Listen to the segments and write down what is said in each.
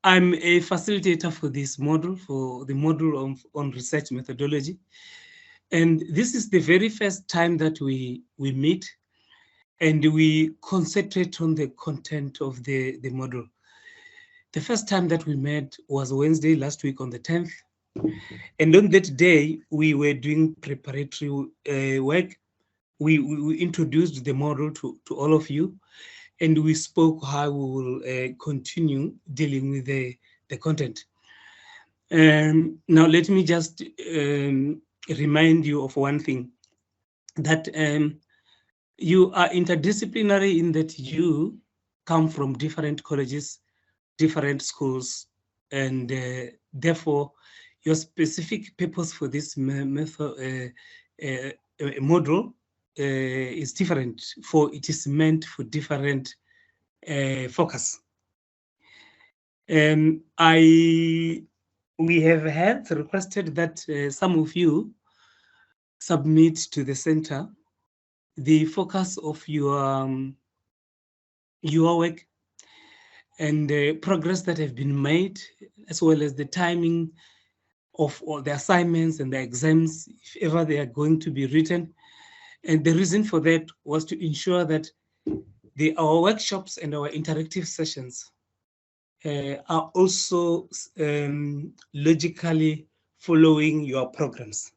I'm a facilitator for this module, for the module on research methodology. And this is the very first time that we meet and we concentrate on the content of the module. The first time that we met was Wednesday last week on the 10th. And on that day, we were doing preparatory work. We introduced the model to all of you, and we spoke how we will continue dealing with the content. Now, let me just remind you of one thing, that you are interdisciplinary in that you come from different colleges, different schools, and therefore your specific purpose for this model is different, for it is meant for different focus. We have had requested that some of you submit to the center the focus of your work and the progress that have been made, as well as the timing of all the assignments and the exams, if ever they are going to be written. And the reason for that was to ensure that our workshops and our interactive sessions are also logically following your programs.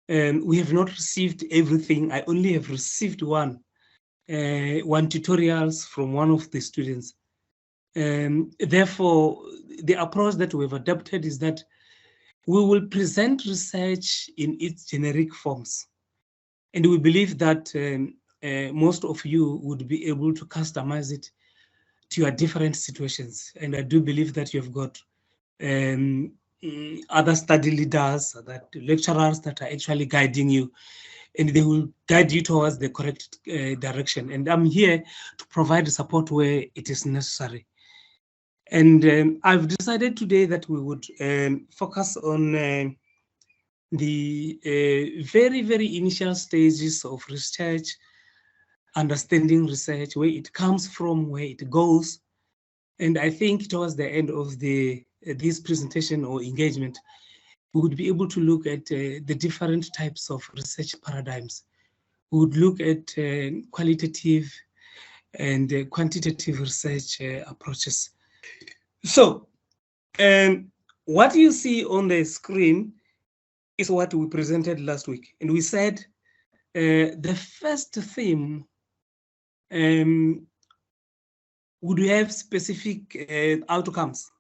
We have not received everything. I only have received one tutorials from one of the students. Therefore, the approach that we've adopted is that we will present research in its generic forms. And we believe that most of you would be able to customize it to your different situations. And I do believe that you've got other study leaders, that lecturers that are actually guiding you, and they will guide you towards the correct direction. And I'm here to provide support where it is necessary. And I've decided today that we would focus on the very, very initial stages of research, understanding research, where it comes from, where it goes. And I think towards the end of this presentation or engagement, we would be able to look at the different types of research paradigms. We would look at qualitative and quantitative research approaches. So what you see on the screen is what we presented last week. And we said the first theme would have specific outcomes,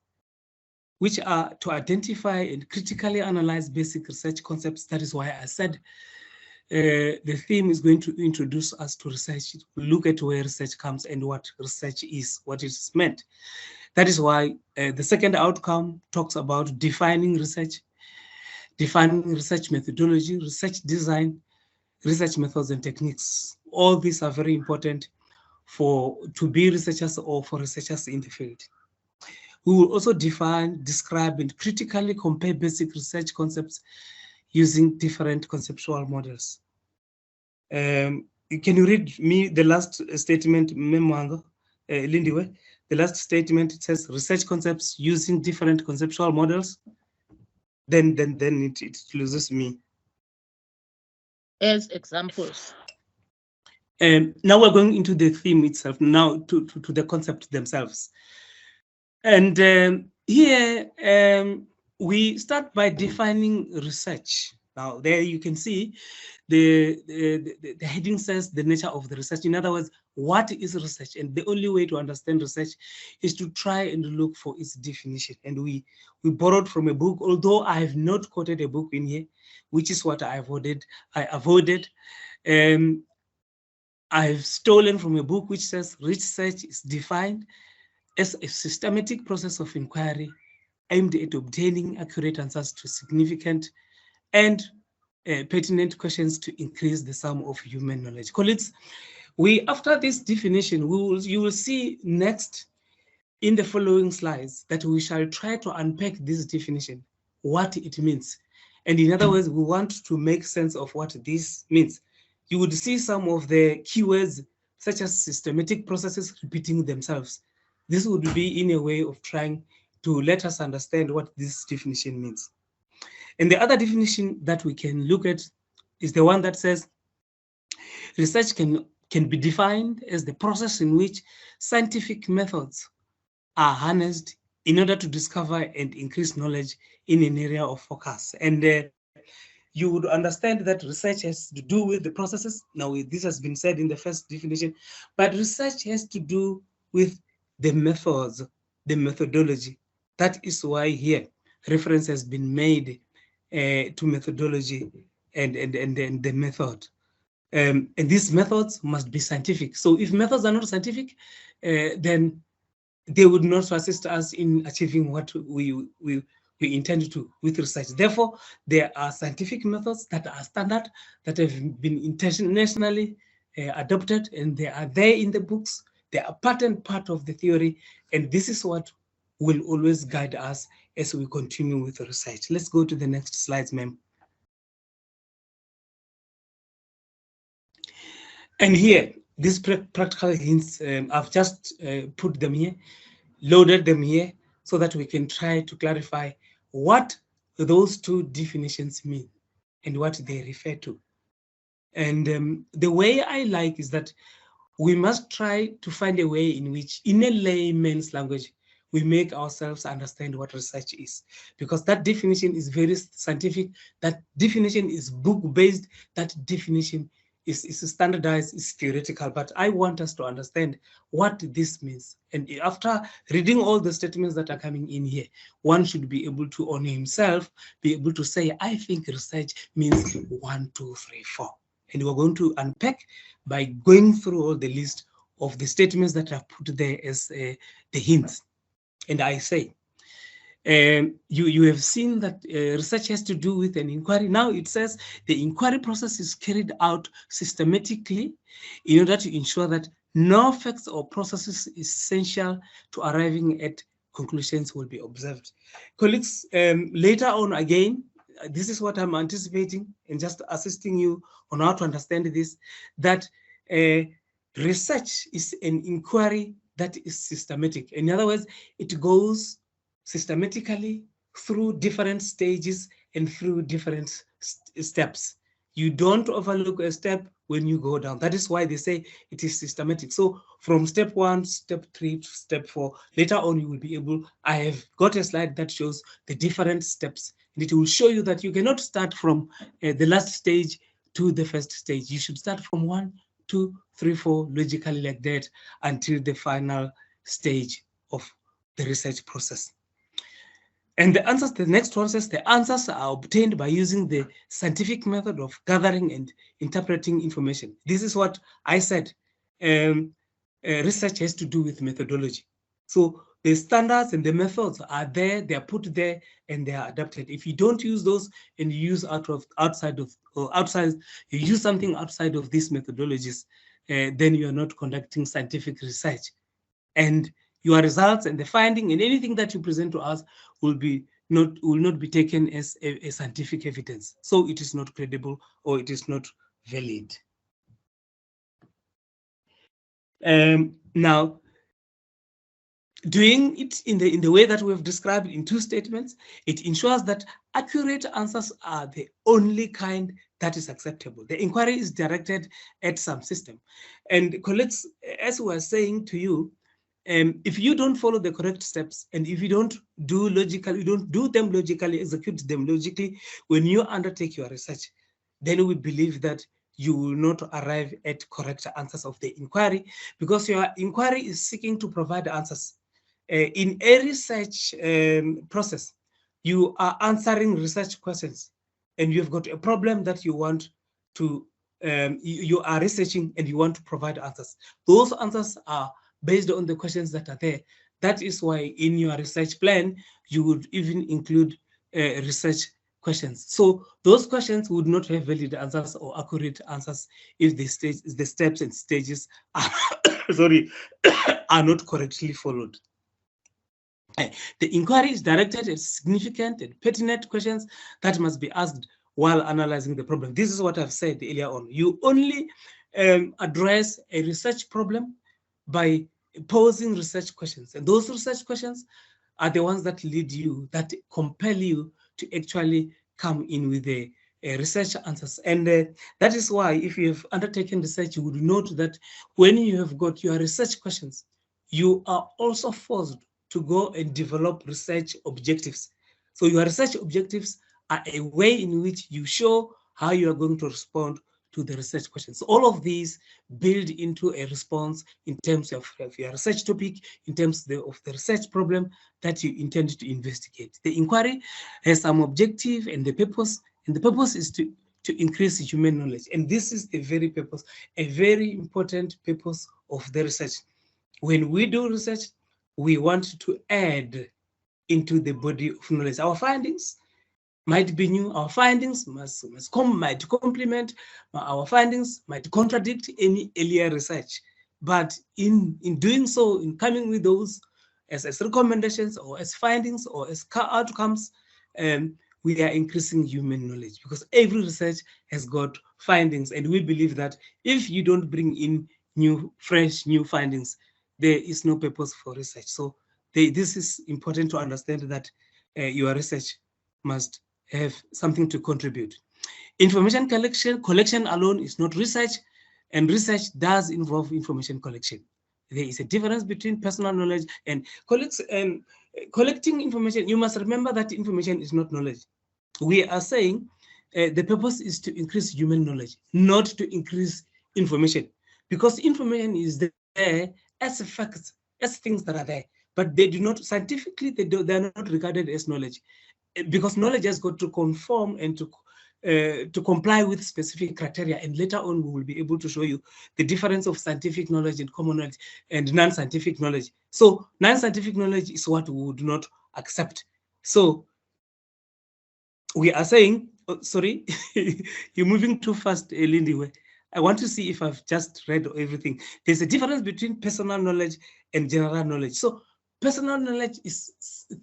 which are to identify and critically analyze basic research concepts. That is why I said the theme is going to introduce us to research, look at where research comes and what research is, what is meant. That is why the second outcome talks about defining research methodology, research design, research methods and techniques. All these are very important to be researchers or for researchers in the field. We will also define, describe, and critically compare basic research concepts using different conceptual models. Can you read me the last statement, Memoanga, Lindiwe? The last statement, it says research concepts using different conceptual models. Then it loses me. As examples. Now we're going into the theme itself, now to the concept themselves. And here we start by defining research. Now there you can see the heading says the nature of the research. In other words, what is research? And the only way to understand research is to try and look for its definition. And we borrowed from a book, although I have not quoted a book in here, which is what I avoided. I've stolen from a book which says research is defined as a systematic process of inquiry aimed at obtaining accurate answers to significant and pertinent questions to increase the sum of human knowledge. Colleagues, after this definition, you will see next in the following slides that we shall try to unpack this definition, what it means. And in other words, we want to make sense of what this means. You would see some of the keywords, such as systematic processes, repeating themselves. This would be in a way of trying to let us understand what this definition means. And the other definition that we can look at is the one that says research can be defined as the process in which scientific methods are harnessed in order to discover and increase knowledge in an area of focus. And you would understand that research has to do with the processes. Now, this has been said in the first definition, but research has to do with the methods, the methodology. That is why here reference has been made to methodology and the method. And these methods must be scientific. So if methods are not scientific, then they would not assist us in achieving what we intend to with research. Therefore, there are scientific methods that are standard, that have been internationally adopted, and they are there in the books. They are part and part of the theory, and this is what will always guide us as we continue with the research. Let's go to the next slides, ma'am. And here, these practical hints, I've just put them here, loaded them here, so that we can try to clarify what those two definitions mean and what they refer to. And the way I like is that we must try to find a way in which, in a layman's language, we make ourselves understand what research is, because that definition is very scientific, that definition is book-based, that definition is standardized, is theoretical, but I want us to understand what this means. And after reading all the statements that are coming in here, one should be able to, on himself, be able to say, I think research means 1, 2, 3, 4. And we're going to unpack by going through all the list of the statements that are put there as the hints. And I say, you have seen that research has to do with an inquiry. Now it says the inquiry process is carried out systematically in order to ensure that no facts or processes essential to arriving at conclusions will be observed. Colleagues, later on again, this is what I'm anticipating and just assisting you on how to understand this, that research is an inquiry that is systematic. In other words, it goes systematically through different stages and through different steps. You don't overlook a step when you go down. That is why they say it is systematic. So from step 1, step 3 to step 4, later on you will be able, I have got a slide that shows the different steps, and it will show you that you cannot start from the last stage to the first stage. You should start from 1, 2, 3, 4, logically like that, until the final stage of the research process. And the answers, the next one says, the answers are obtained by using the scientific method of gathering and interpreting information. This is what I said. Research has to do with methodology. So the standards and the methods are there, they are put there, and they are adapted. If you don't use those and you use you use something outside of these methodologies, then you are not conducting scientific research. And your results and the finding and anything that you present to us will not be taken as a scientific evidence. So it is not credible or it is not valid. Now, doing it in the way that we have described in 2 statements, it ensures that accurate answers are the only kind that is acceptable. The inquiry is directed at some system. And colleagues, as we are saying to you, if you don't follow the correct steps, and if you don't do them logically, execute them logically, when you undertake your research, then we believe that you will not arrive at correct answers of the inquiry, because your inquiry is seeking to provide answers. In a research process, you are answering research questions, and you've got a problem that you want to, you are researching and you want to provide answers. Those answers are based on the questions that are there. That is why in your research plan, you would even include research questions. So those questions would not have valid answers or accurate answers if the steps and stages are, are not correctly followed. The inquiry is directed at significant and pertinent questions that must be asked while analyzing the problem. This is what I've said earlier on. You only address a research problem by posing research questions. And those research questions are the ones that lead you, that compel you to actually come in with the research answers. And that is why if you have undertaken research, you would note that when you have got your research questions, you are also forced to go and develop research objectives. So your research objectives are a way in which you show how you are going to respond to the research questions. So all of these build into a response in terms of your research topic, in terms of the research problem that you intend to investigate. The inquiry has some objective and the purpose is to increase human knowledge. And this is the very purpose, a very important purpose of the research. When we do research, we want to add into the body of knowledge. Our findings might be new, our findings might complement, our findings might contradict any earlier research. But in doing so, in coming with those as recommendations or as findings or as outcomes, we are increasing human knowledge, because every research has got findings. And we believe that if you don't bring in fresh new findings, there is no purpose for research. So this is important to understand, that your research must have something to contribute. Information collection alone is not research, and research does involve information collection. There is a difference between personal knowledge and collecting information. You must remember that information is not knowledge. We are saying the purpose is to increase human knowledge, not to increase information, because information is there as facts, as things that are there, but they do not, scientifically, they are not regarded as knowledge, because knowledge has got to conform and to comply with specific criteria. And later on, we will be able to show you the difference of scientific knowledge and common knowledge and non-scientific knowledge. So non-scientific knowledge is what we would not accept. So we are saying, oh, sorry, you're moving too fast, Lindy. I want to see if I've just read everything. There's a difference between personal knowledge and general knowledge. So personal knowledge is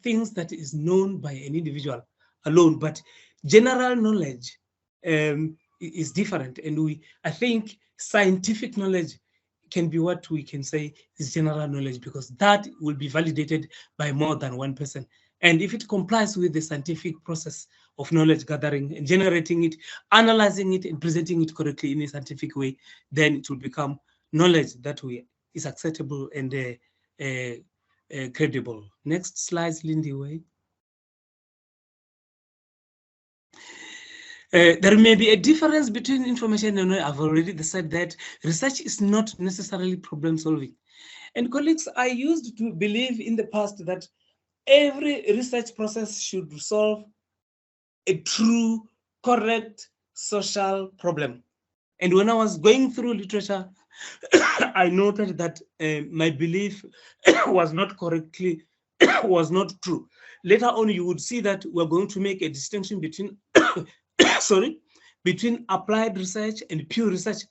things that is known by an individual alone, but general knowledge is different. And I think scientific knowledge can be what we can say is general knowledge, because that will be validated by more than one person. And if it complies with the scientific process of knowledge gathering and generating it, analyzing it, and presenting it correctly in a scientific way, then it will become knowledge that is acceptable and credible. Next slide, Lindy Way. There may be a difference between information and knowledge. I've already said that research is not necessarily problem solving. And colleagues, I used to believe in the past that every research process should solve a true, correct social problem. And when I was going through literature, I noted that my belief was not was not true. Later on, you would see that we're going to make a distinction between, between applied research and pure research.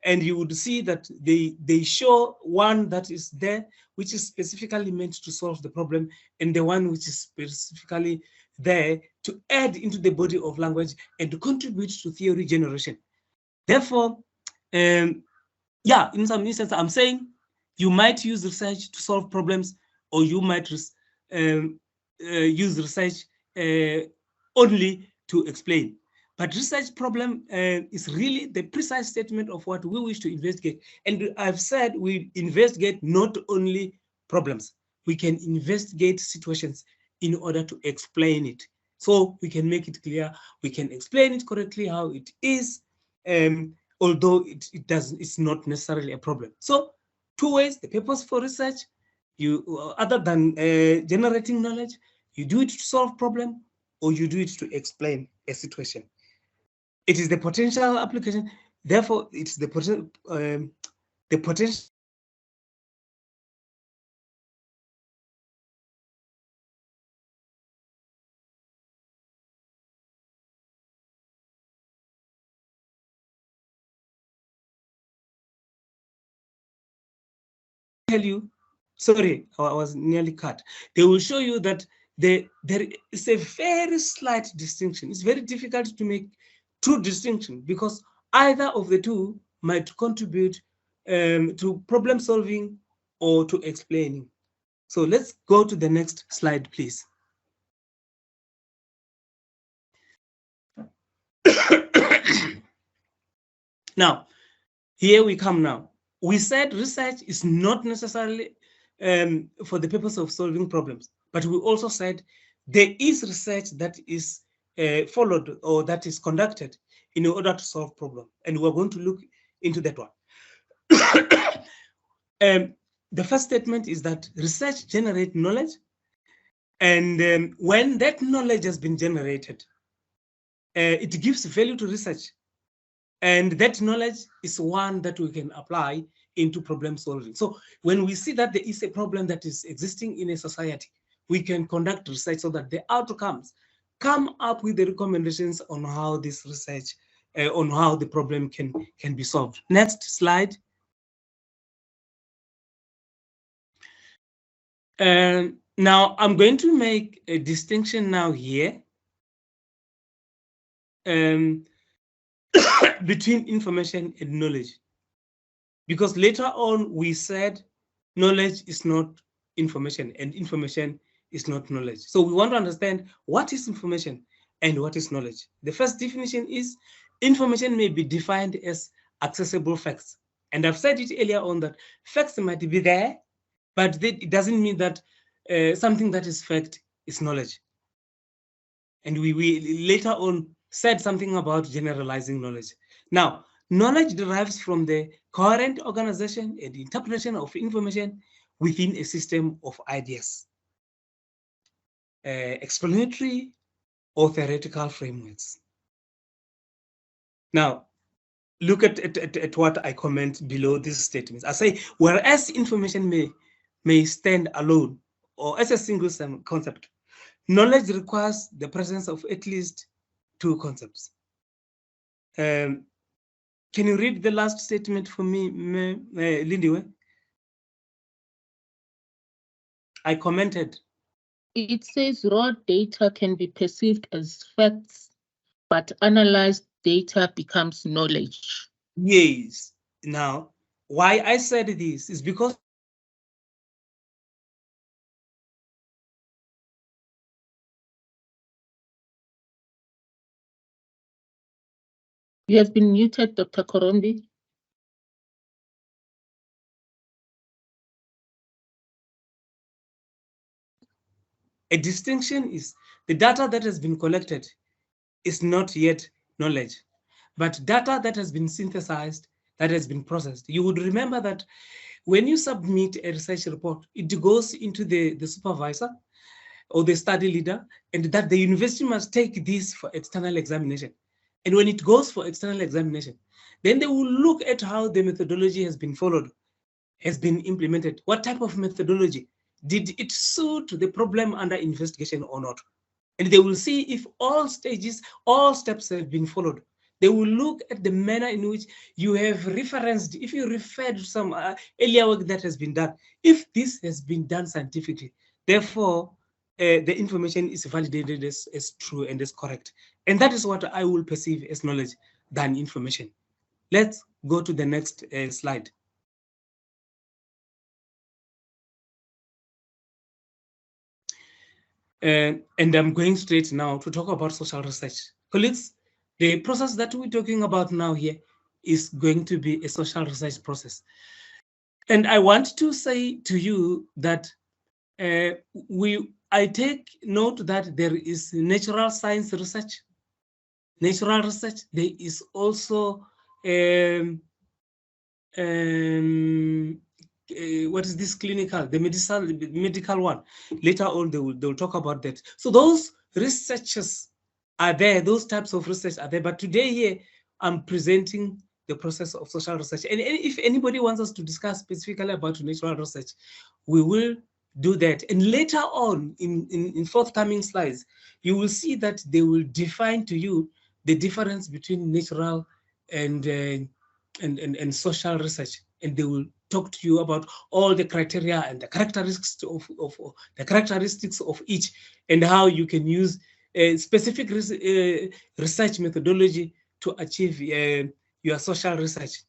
And you would see that they show one that is there, which is specifically meant to solve the problem, and the one which is specifically there to add into the body of language and to contribute to theory generation. Therefore, yeah, in some instances, I'm saying you might use research to solve problems, or you might use research only to explain. But research problem is really the precise statement of what we wish to investigate. And I've said we investigate not only problems, we can investigate situations in order to explain it. So we can make it clear, we can explain it correctly how it is, although it's not necessarily a problem. So 2 ways, the purpose for research, other than generating knowledge, you do it to solve problem, or you do it to explain a situation. It is the potential application. Therefore, it's the potential. Tell you, sorry, I was nearly cut. They will show you that there is a very slight distinction. It's very difficult to make true distinction, because either of the two might contribute to problem solving or to explaining. So let's go to the next slide, please. Now, here we come now. We said research is not necessarily for the purpose of solving problems, but we also said there is research that is followed or that is conducted in order to solve problems. And we're going to look into that one. The first statement is that research generates knowledge. And when that knowledge has been generated, it gives value to research. And that knowledge is one that we can apply into problem solving. So when we see that there is a problem that is existing in a society, we can conduct research so that the outcomes come up with the recommendations on how this research, on how the problem can be solved. Next slide. Now I'm going to make a distinction now here between information and knowledge, because later on we said knowledge is not information and information is not knowledge. So we want to understand what is information and what is knowledge. The first definition is information may be defined as accessible facts. And I've said it earlier on that facts might be there, but it doesn't mean that something that is fact is knowledge. And we later on said something about generalizing knowledge. Now, knowledge derives from the coherent organization and interpretation of information within a system of ideas, explanatory or theoretical frameworks. Now, look at what I comment below these statements. I say, whereas information may stand alone or as a single concept, knowledge requires the presence of at least two concepts. Can you read the last statement for me, Lindiwe? I commented. It says raw data can be perceived as facts, but analyzed data becomes knowledge. Yes. Now, why I said this is because you have been muted, Dr. Korombi. a distinction is the data that has been collected is not yet knowledge, but data that has been synthesized, that has been processed. You would remember that when you submit a research report, it goes into the supervisor or the study leader, and that the university must take this for external examination. And when it goes for external examination, then they will look at how the methodology has been followed, has been implemented. What type of methodology? Did it suit the problem under investigation or not? And they will see if all stages, all steps have been followed. They will look at the manner in which you have referenced, if you referred to some earlier work that has been done, if this has been done scientifically, therefore, the information is validated as true and as correct. And that is what I will perceive as knowledge than information. Let's go to the next slide. And I'm going straight now to talk about social research. Colleagues, the process that we're talking about now here is going to be a social research process. And I want to say to you that I take note that there is natural science research, natural research. There is also what is this clinical, the medical one. Later on, they'll talk about that. So those researchers are there, those types of research are there. But today here, I'm presenting the process of social research. And if anybody wants us to discuss specifically about natural research, we will do that. And later on, in forthcoming slides, you will see that they will define to you the difference between natural and social research, and they will talk to you about all the criteria and the characteristics of each, and how you can use a specific research methodology to achieve your social research.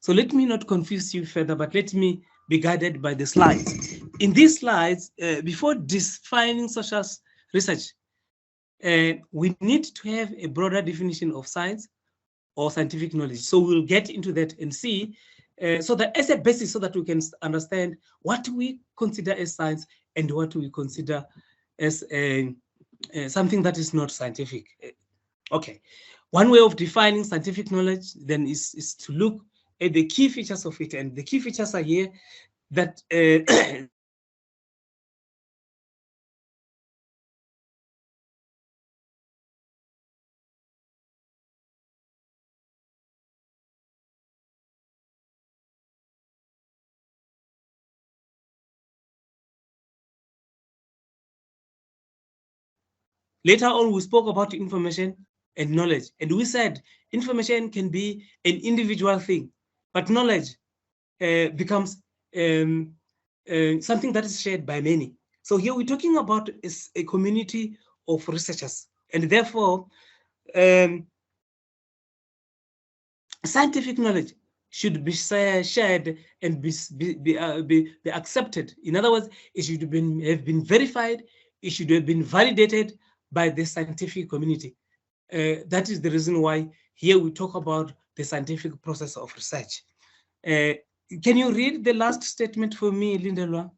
So let me not confuse you further, but let me be guided by the slides. In these slides, before defining social research, we need to have a broader definition of science or scientific knowledge. So we'll get into that and see, so that as a basis, so that we can understand what we consider as science and what we consider as something that is not scientific. Okay, one way of defining scientific knowledge then is to look at the key features of it, and the key features are here that later on, we spoke about information and knowledge, and we said information can be an individual thing, but knowledge becomes something that is shared by many. So here we're talking about a community of researchers, and therefore scientific knowledge should be shared and be accepted. In other words, it should have been verified, it should have been validated by the scientific community. That is the reason why here we talk about the scientific process of research. Can you read the last statement for me, Lindelwa?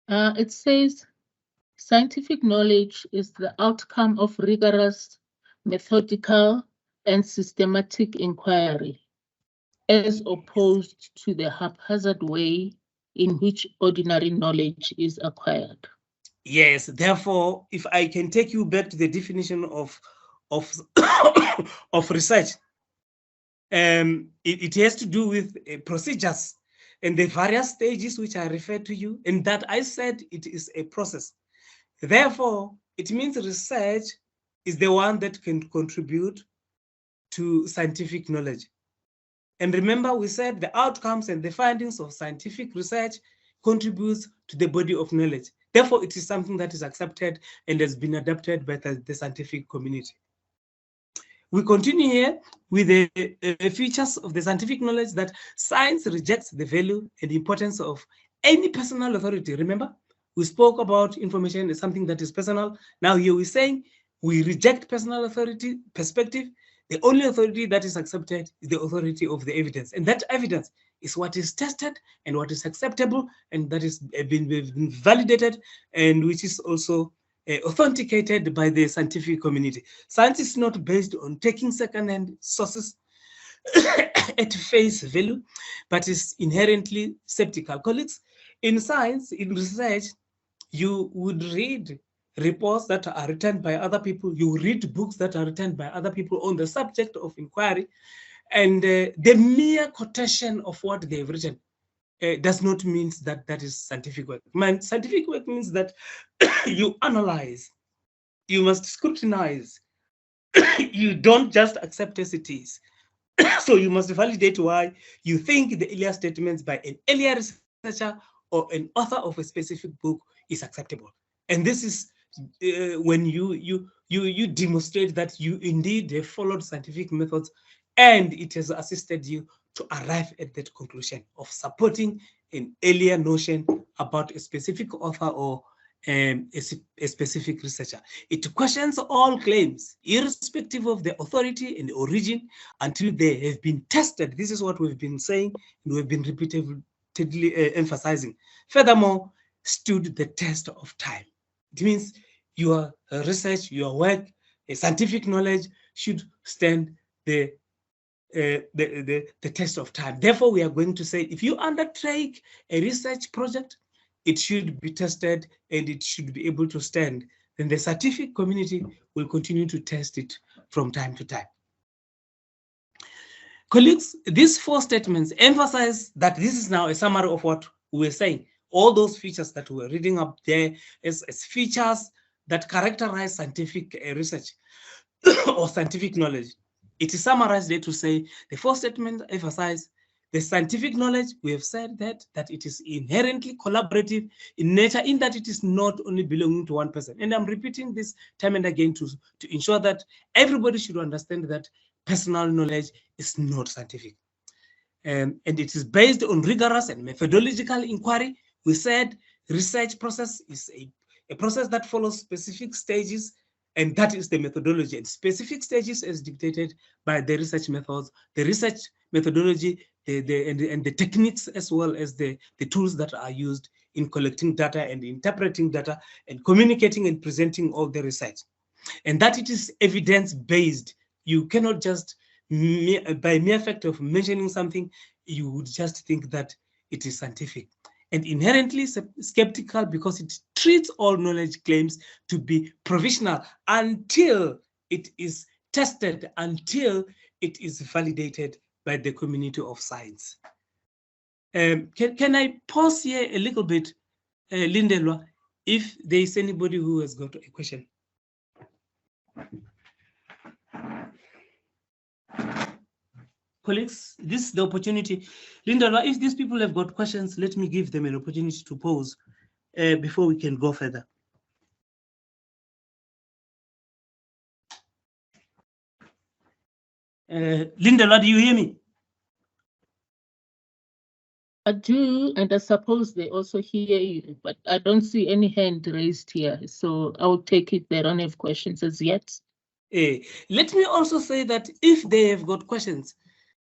It says, scientific knowledge is the outcome of rigorous, methodical, and systematic inquiry, as opposed to the haphazard way in which ordinary knowledge is acquired. Yes, therefore, if I can take you back to the definition of of research, it has to do with procedures and the various stages which I referred to you, and that I said it is a process. Therefore, it means research is the one that can contribute to scientific knowledge. And remember, we said the outcomes and the findings of scientific research contributes to the body of knowledge. Therefore, it is something that is accepted and has been adopted by the scientific community. We continue here with the features of the scientific knowledge that science rejects the value and the importance of any personal authority. Remember, we spoke about information as something that is personal. Now here we're saying we reject personal authority perspective. The only authority that is accepted is the authority of the evidence. And that evidence is what is tested and what is acceptable and that is been validated and which is also authenticated by the scientific community. Science is not based on taking second-hand sources at face value, but is inherently skeptical. Colleagues, in science, in research, you would read reports that are written by other people, you read books that are written by other people on the subject of inquiry, and the mere quotation of what they've written does not mean that that is scientific work. Scientific work means that you analyze, you must scrutinize, you don't just accept as it is. So you must validate why you think the earlier statements by an earlier researcher or an author of a specific book is acceptable. And this is when you demonstrate that you indeed have followed scientific methods and it has assisted you to arrive at that conclusion of supporting an earlier notion about a specific author or a specific researcher. It questions all claims, irrespective of the authority and the origin, until they have been tested. This is what we've been saying, and we've been repeatedly emphasizing. Furthermore, stood the test of time. It means your research, your work, scientific knowledge should stand the test of time. Therefore, we are going to say, if you undertake a research project, it should be tested and it should be able to stand. Then the scientific community will continue to test it from time to time. Colleagues, these four statements emphasize that this is now a summary of what we were saying. All those features that we're reading up there as features that characterize scientific research or scientific knowledge. It is summarized there to say the four statements emphasize the scientific knowledge. We have said that it is inherently collaborative in nature, in that it is not only belonging to one person. And I'm repeating this time and again to ensure that everybody should understand that personal knowledge is not scientific. And it is based on rigorous and methodological inquiry. We said research process is a process that follows specific stages, and that is the methodology. And specific stages as dictated by the research methods, the research methodology, and the techniques, as well as the tools that are used in collecting data and interpreting data and communicating and presenting all the research. And that it is evidence-based. You cannot just, by mere fact of mentioning something, you would just think that it is scientific. And inherently skeptical, because it treats all knowledge claims to be provisional until it is tested, until it is validated by the community of science. Can I pause here a little bit, Lindelwa, if there is anybody who has got a question? Colleagues, this is the opportunity. Lindelwa, if these people have got questions, let me give them an opportunity to pose before we can go further. Lindelwa, do you hear me? I do, and I suppose they also hear you, but I don't see any hand raised here. So I'll take it they don't have questions as yet. Let me also say that if they have got questions,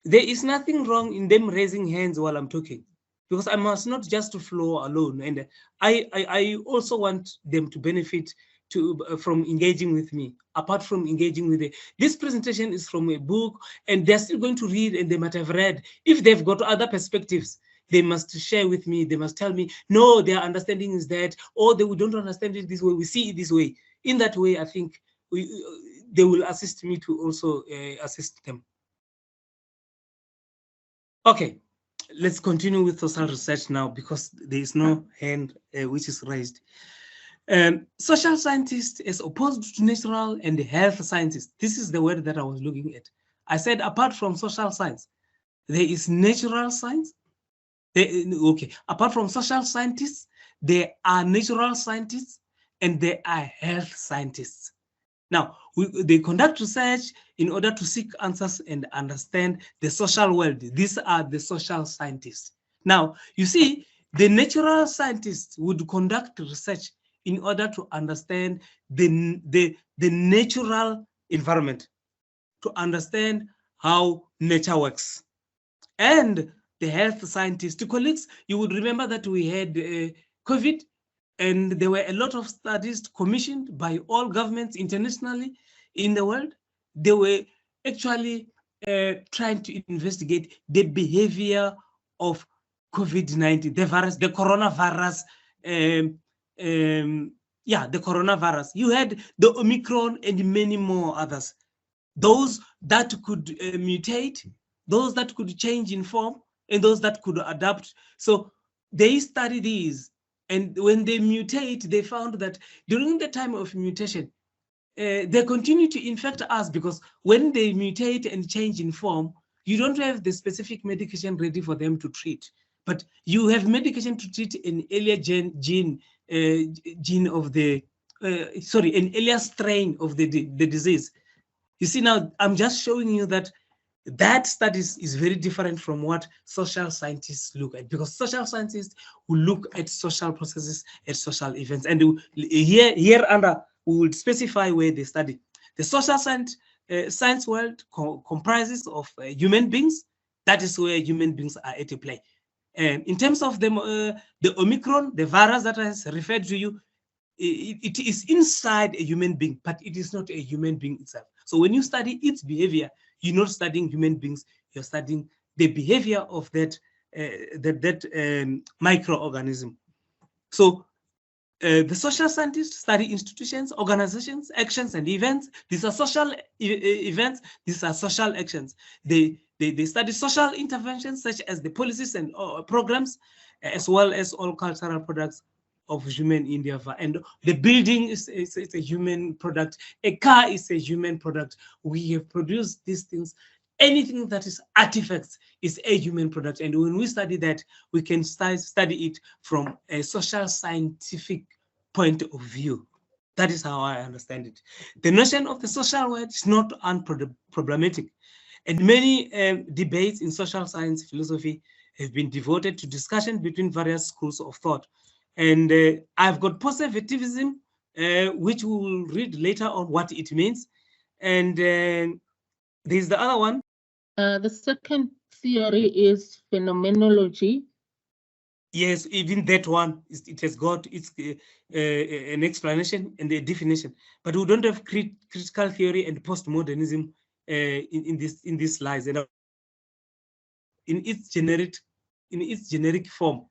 there is nothing wrong in them raising hands while I'm talking, because I must not just flow alone. And I also want them to benefit from engaging with me, apart from engaging with it. This presentation is from a book, and they're still going to read, and they might have read. If they've got other perspectives, they must share with me. They must tell me, no, their understanding is that, or we don't understand it this way, we see it this way. In that way, I think they will assist me to also assist them. Okay, let's continue with social research now, because there is no hand which is raised. Social scientists as opposed to natural and health scientists. This is the word that I was looking at. I said apart from social science, there is natural science. Apart from social scientists, there are natural scientists and there are health scientists. Now, they conduct research in order to seek answers and understand the social world. These are the social scientists. Now, you see, the natural scientists would conduct research in order to understand the natural environment, to understand how nature works. And the health scientists, colleagues, you would remember that we had COVID, and there were a lot of studies commissioned by all governments internationally in the world. They were actually trying to investigate the behavior of COVID-19, the virus, the coronavirus. The coronavirus. You had the Omicron and many more others. Those that could mutate, those that could change in form, and those that could adapt. So they study these. And when they mutate, they found that during the time of mutation, they continue to infect us, because when they mutate and change in form, you don't have the specific medication ready for them to treat, but you have medication to treat an earlier gene of the, an earlier strain of the disease. You see, now I'm just showing you that study is very different from what social scientists look at, because social scientists will look at social processes, at social events, and here under we will specify where they study. The social science world comprises of human beings. That is where human beings are at play. In terms of the Omicron, the virus that I referred to you, it is inside a human being, but it is not a human being itself. So when you study its behavior, you're not studying human beings, you're studying the behavior of that microorganism. So the social scientists study institutions, organizations, actions, and events. These are social events, these are social actions. They study social interventions such as the policies and programs, as well as all cultural products of human endeavor. And the building is a human product. A car is a human product. We have produced these things. Anything that is artifacts is a human product. And when we study that, we can study it from a social scientific point of view. That is how I understand it. The notion of the social world is not unproblematic. And many debates in social science philosophy have been devoted to discussion between various schools of thought. And I've got positivism, which we will read later on what it means. And there's the other one. The second theory is phenomenology. Yes, even that one, it has got its an explanation and a definition. But we don't have critical theory and postmodernism in this slides and in its generic form.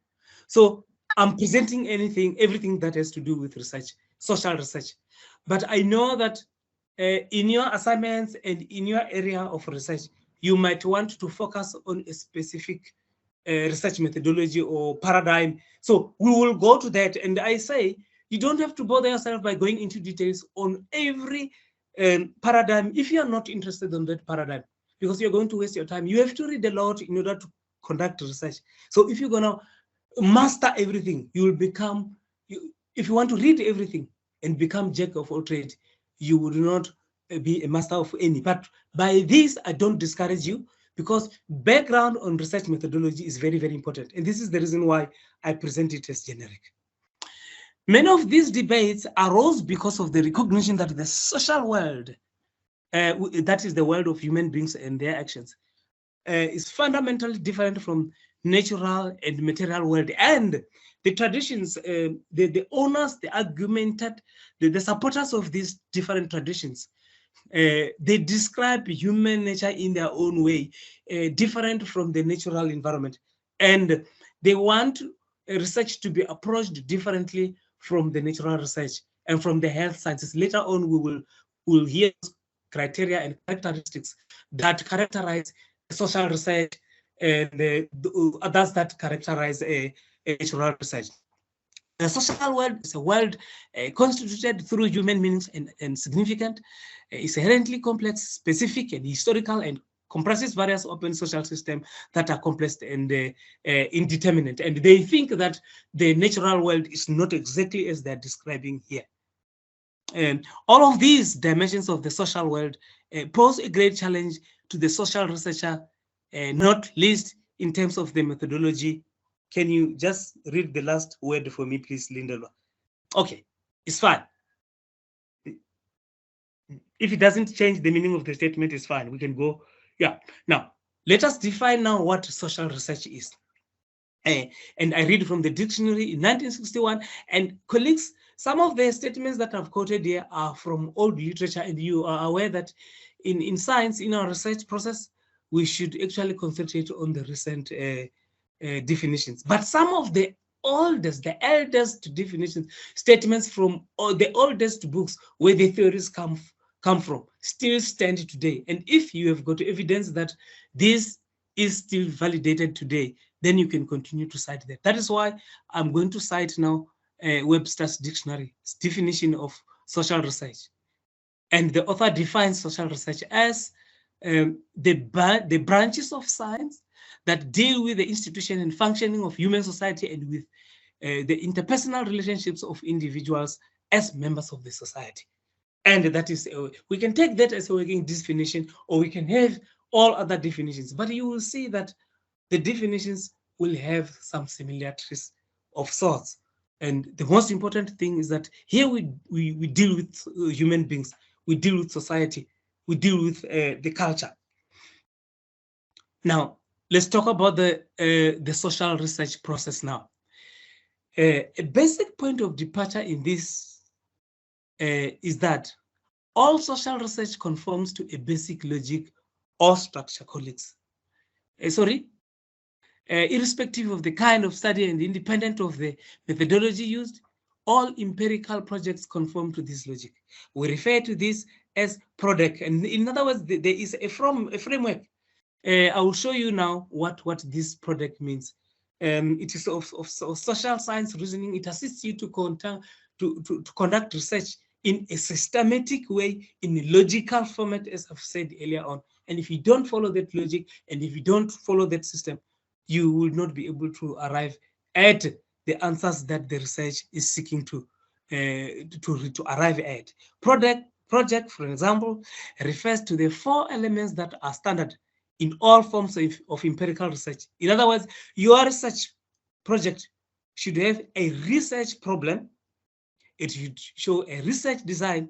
So I'm presenting everything that has to do with research, social research. But I know that in your assignments and in your area of research, you might want to focus on a specific research methodology or paradigm. So we will go to that. And I say, you don't have to bother yourself by going into details on every paradigm if you're not interested in that paradigm, because you're going to waste your time. You have to read a lot in order to conduct research. So if you're going to master everything, you will become, if you want to read everything and become jack of all trades, you would not be a master of any. But by this, I don't discourage you, because background on research methodology is very, very important. And this is the reason why I present it as generic. Many of these debates arose because of the recognition that the social world, that is the world of human beings and their actions, is fundamentally different from natural and material world. And the traditions, the owners, the argumented, the supporters of these different traditions, they describe human nature in their own way, different from the natural environment. And they want research to be approached differently from the natural research and from the health sciences. Later on, will hear criteria and characteristics that characterize social research and the others that characterize a natural research. The social world is a world constituted through human meanings and significant, is inherently complex, specific, and historical, and comprises various open social systems that are complex and indeterminate. And they think that the natural world is not exactly as they're describing here. And all of these dimensions of the social world pose a great challenge to the social researcher, not least in terms of the methodology. Can you just read the last word for me, please, Lindelwa? Okay, it's fine. If it doesn't change the meaning of the statement, it's fine. We can go. Yeah. Now, let us define now what social research is. And I read from the dictionary in 1961. And colleagues, some of the statements that I've quoted here are from old literature, and you are aware that in science, in our research process, we should actually concentrate on the recent definitions. But some of the eldest definitions, statements from the oldest books where the theories come from, still stand today. And if you have got evidence that this is still validated today, then you can continue to cite that. That is why I'm going to cite now Webster's dictionary's definition of social research. And the author defines social research as the branches of science that deal with the institution and functioning of human society and with the interpersonal relationships of individuals as members of the society. And that is, we can take that as a working definition, or we can have all other definitions. But you will see that the definitions will have some similarities of sorts. And the most important thing is that here we deal with human beings, we deal with society, we deal with the culture. Now, let's talk about the social research process now. A basic point of departure in this is that all social research conforms to a basic logic or structure, colleagues. Irrespective of the kind of study and independent of the methodology used, all empirical projects conform to this logic. We refer to this as product. And in other words, there is a framework. I will show you now what this product means. It is of social science reasoning. It assists you to conduct research in a systematic way, in a logical format, as I've said earlier on. And if you don't follow that logic, and if you don't follow that system, you will not be able to arrive at the answers that the research is seeking to arrive at. Product project, for example, refers to the 4 elements that are standard in all forms of empirical research. In other words, your research project should have a research problem. It should show a research design.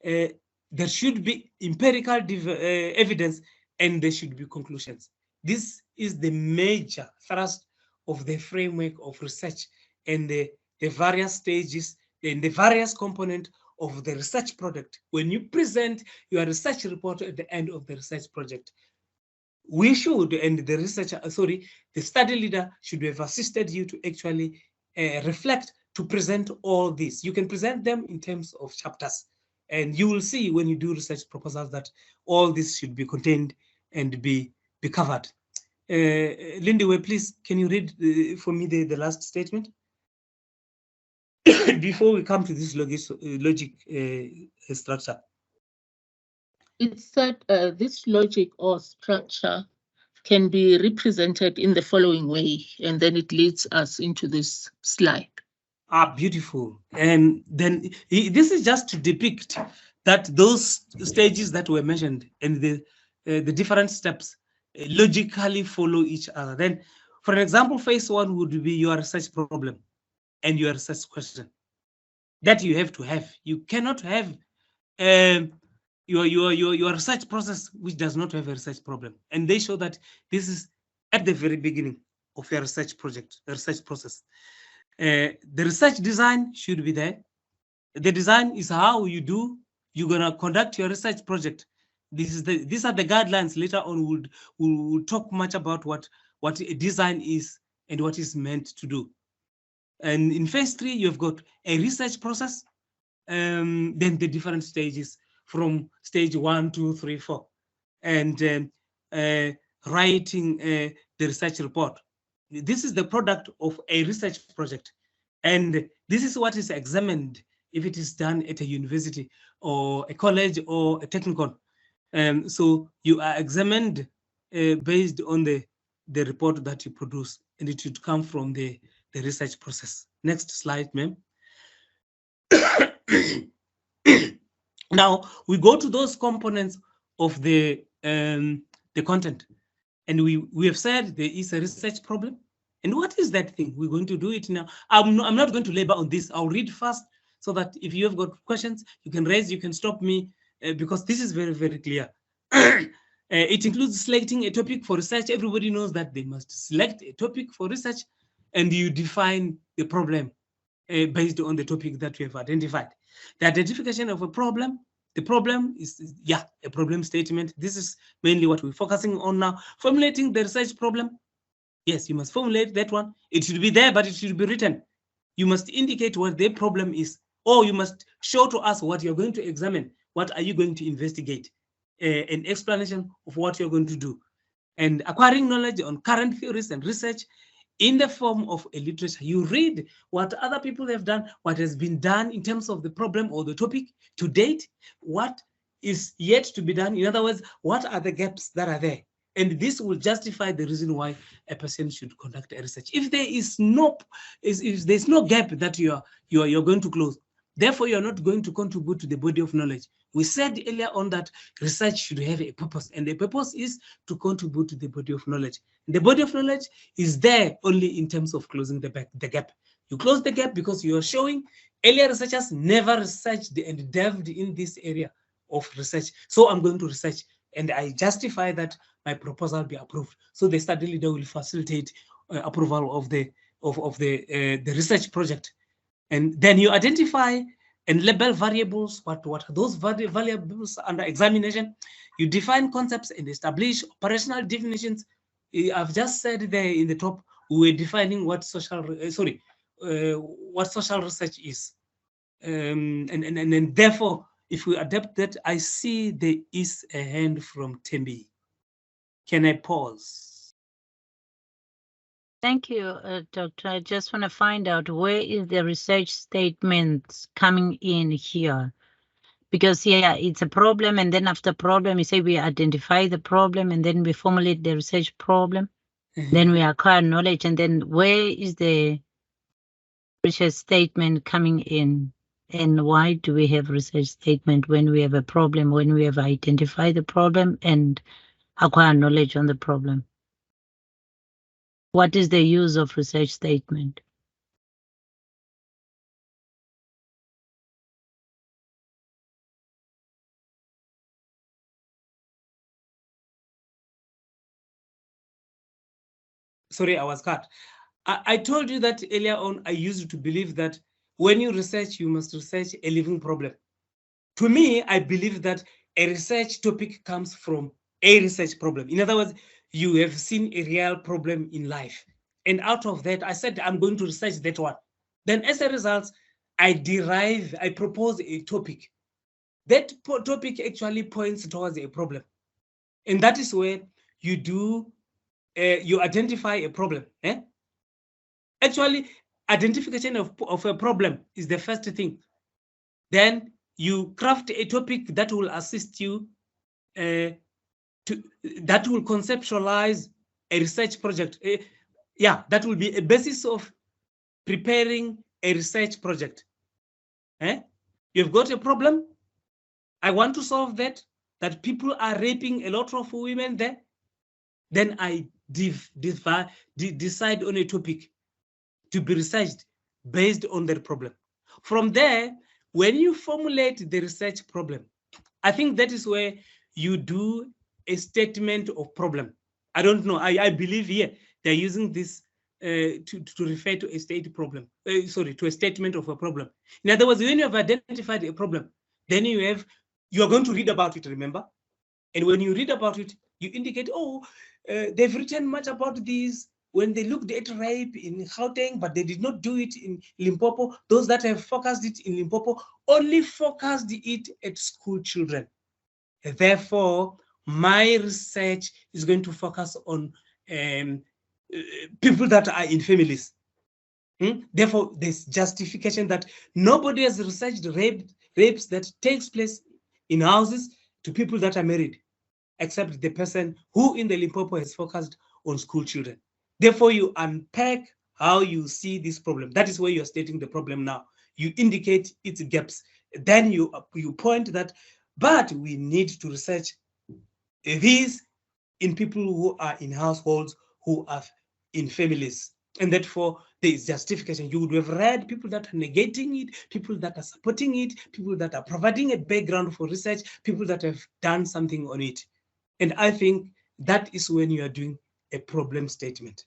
There should be empirical evidence, and there should be conclusions. This is the major thrust of the framework of research and the various stages and the various components of the research product. When you present your research report at the end of the research project, we should, and the researcher, the study leader should have assisted you to actually reflect, to present all this. You can present them in terms of chapters, and you will see when you do research proposals that all this should be contained and be covered. Lindiwe, please, can you read for me the last statement? Before we come to this logic structure. It said this logic or structure can be represented in the following way, and then it leads us into this slide. Beautiful. And then this is just to depict that those stages that were mentioned and the different steps logically follow each other. Then, for example, phase 1 would be your research problem and your research question that you have to have. You cannot have your research process which does not have a research problem. And they show that this is at the very beginning of your research project, the research process. The research design should be there. The design is how you're gonna conduct your research project. These are the guidelines. Later on, we'll talk much about what a design is and what is meant to do. And in phase 3, you've got a research process, then the different stages from stage 1, 2, 3, 4, and writing the research report. This is the product of a research project, and this is what is examined if it is done at a university or a college or a technical. So you are examined based on the report that you produce, and it should come from the research process. Next slide, ma'am. Now we go to those components of the content, and we have said there is a research problem. And what is that thing? We're going to do it now. I'm not going to labor on this. I'll read fast so that if you have got questions, you can raise, you can stop me, because this is very, very clear. It includes selecting a topic for research. Everybody knows that they must select a topic for research, and you define the problem based on the topic that you have identified. The identification of a problem, the problem is, a problem statement. This is mainly what we're focusing on now. Formulating the research problem. Yes, you must formulate that one. It should be there, but it should be written. You must indicate what the problem is, or you must show to us what you're going to examine. What are you going to investigate? An explanation of what you're going to do. And acquiring knowledge on current theories and research in the form of a literature. You read what other people have done, what has been done in terms of the problem or the topic to date, what is yet to be done. In other words, what are the gaps that are there? And this will justify the reason why a person should conduct a research. If there is if there's no gap that you're going to close, therefore you're not going to contribute to the body of knowledge. We said earlier on that research should have a purpose, and the purpose is to contribute to the body of knowledge. And the body of knowledge is there only in terms of closing the gap. You close the gap because you are showing earlier researchers never researched and delved in this area of research. So I'm going to research, and I justify that my proposal be approved. So the study leader will facilitate approval of the research project, and then you identify and label variables. What are those variables under examination? You define concepts and establish operational definitions. I've just said there in the top, we're defining what social research is, and therefore, if we adapt that, I see there is a hand from Tembi. Can I pause? Thank you, Doctor. I just want to find out, where is the research statement coming in here? Because it's a problem, and then after problem, you say we identify the problem, and then we formulate the research problem. Then we acquire knowledge, and then where is the research statement coming in? And why do we have research statement when we have a problem, when we have identified the problem and acquire knowledge on the problem? What is the use of research statement? Sorry, I was cut. I told you that earlier on. I used to believe that when you research, you must research a living problem. To me, I believe that a research topic comes from a research problem. In other words, you have seen a real problem in life. And out of that, I said, I'm going to research that one. Then as a result, I propose a topic. That topic actually points towards a problem. And that is where you identify a problem. Actually, identification of a problem is the first thing. Then you craft a topic that will assist you that will conceptualize a research project. That will be a basis of preparing a research project. You've got a problem. I want to solve that people are raping a lot of women there. Then I decide on a topic to be researched based on that problem. From there, when you formulate the research problem, I think that is where you do a statement of problem. I don't know. I believe here they're using this to refer to a state problem. To a statement of a problem. In other words, when you have identified a problem, then you are going to read about it, remember? And when you read about it, you indicate, they've written much about this when they looked at rape in Gauteng, but they did not do it in Limpopo. Those that have focused it in Limpopo only focused it at school children. Therefore, my research is going to focus on people that are in families. Therefore, there's justification that nobody has researched rapes that takes place in houses to people that are married, except the person who in the Limpopo has focused on school children. Therefore, you unpack how you see this problem. That is where you're stating the problem now. You indicate its gaps. Then you point that, but we need to research these in people who are in households, who are in families. And therefore, there is justification. You would have read people that are negating it, people that are supporting it, people that are providing a background for research, people that have done something on it. And I think that is when you are doing a problem statement.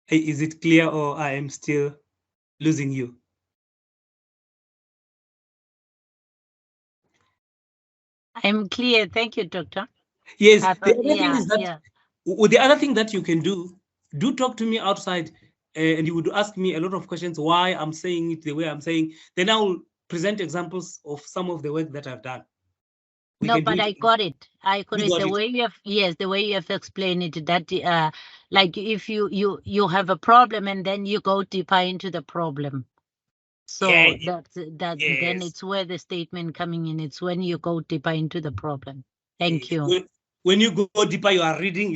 Is it clear, or I am still losing you? I'm clear. Thank you, Doctor. Yes, the other thing that you can do talk to me outside, and you would ask me a lot of questions why I'm saying it the way I'm saying. Then I will present examples of some of the work that I've done. No, but I got it. I got it. The way you have explained it, that like if you have a problem and then you go deeper into the problem. So then it's where the statement coming in. It's when you go deeper into the problem. Thank you. When you go deeper, you are using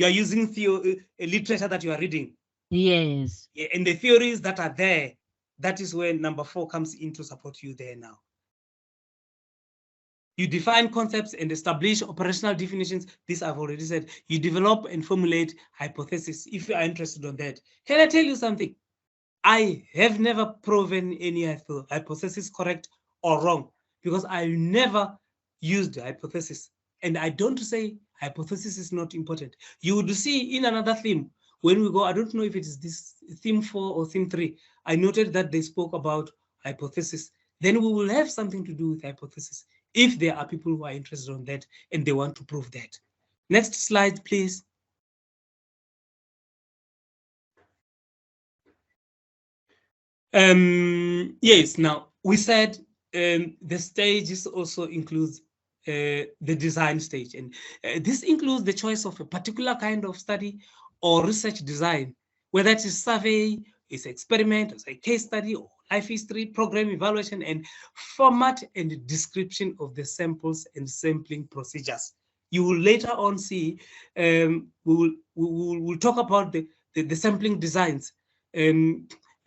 literature that you are reading. Yes. And the theories that are there, that is where number 4 comes in to support you there now. You define concepts and establish operational definitions. This I've already said. You develop and formulate hypotheses if you are interested on that. Can I tell you something? I have never proven any hypothesis correct or wrong, because I never used hypothesis. And I don't say hypothesis is not important. You would see in another theme, when we go, I don't know if it is this theme 4 or theme 3, I noted that they spoke about hypothesis. Then we will have something to do with hypothesis if there are people who are interested on that and they want to prove that. Next slide, please. Yes, now we said the stages also includes the design stage, and this includes the choice of a particular kind of study or research design, whether it is survey, it's experiment, it's a case study, or life history, program evaluation, and format and description of the samples and sampling procedures. You will later on see, we'll talk about the sampling designs.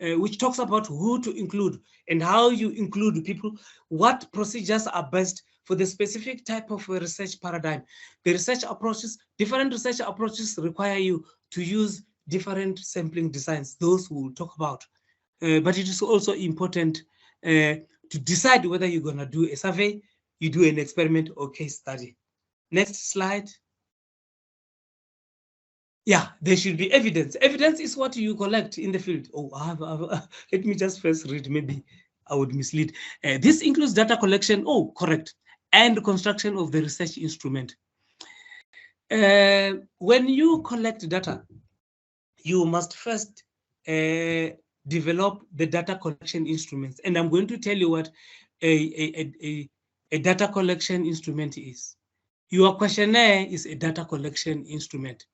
which talks about who to include and how you include people, what procedures are best for the specific type of research paradigm. The research approaches, different research approaches require you to use different sampling designs. Those we'll talk about. But it is also important to decide whether you're going to do a survey, you do an experiment or case study. Next slide. Yeah, there should be evidence. Evidence is what you collect in the field. Oh, let me just first read, maybe I would mislead. This includes data collection, correct, and construction of the research instrument. When you collect data, you must first develop the data collection instruments. And I'm going to tell you what a data collection instrument is. Your questionnaire is a data collection instrument.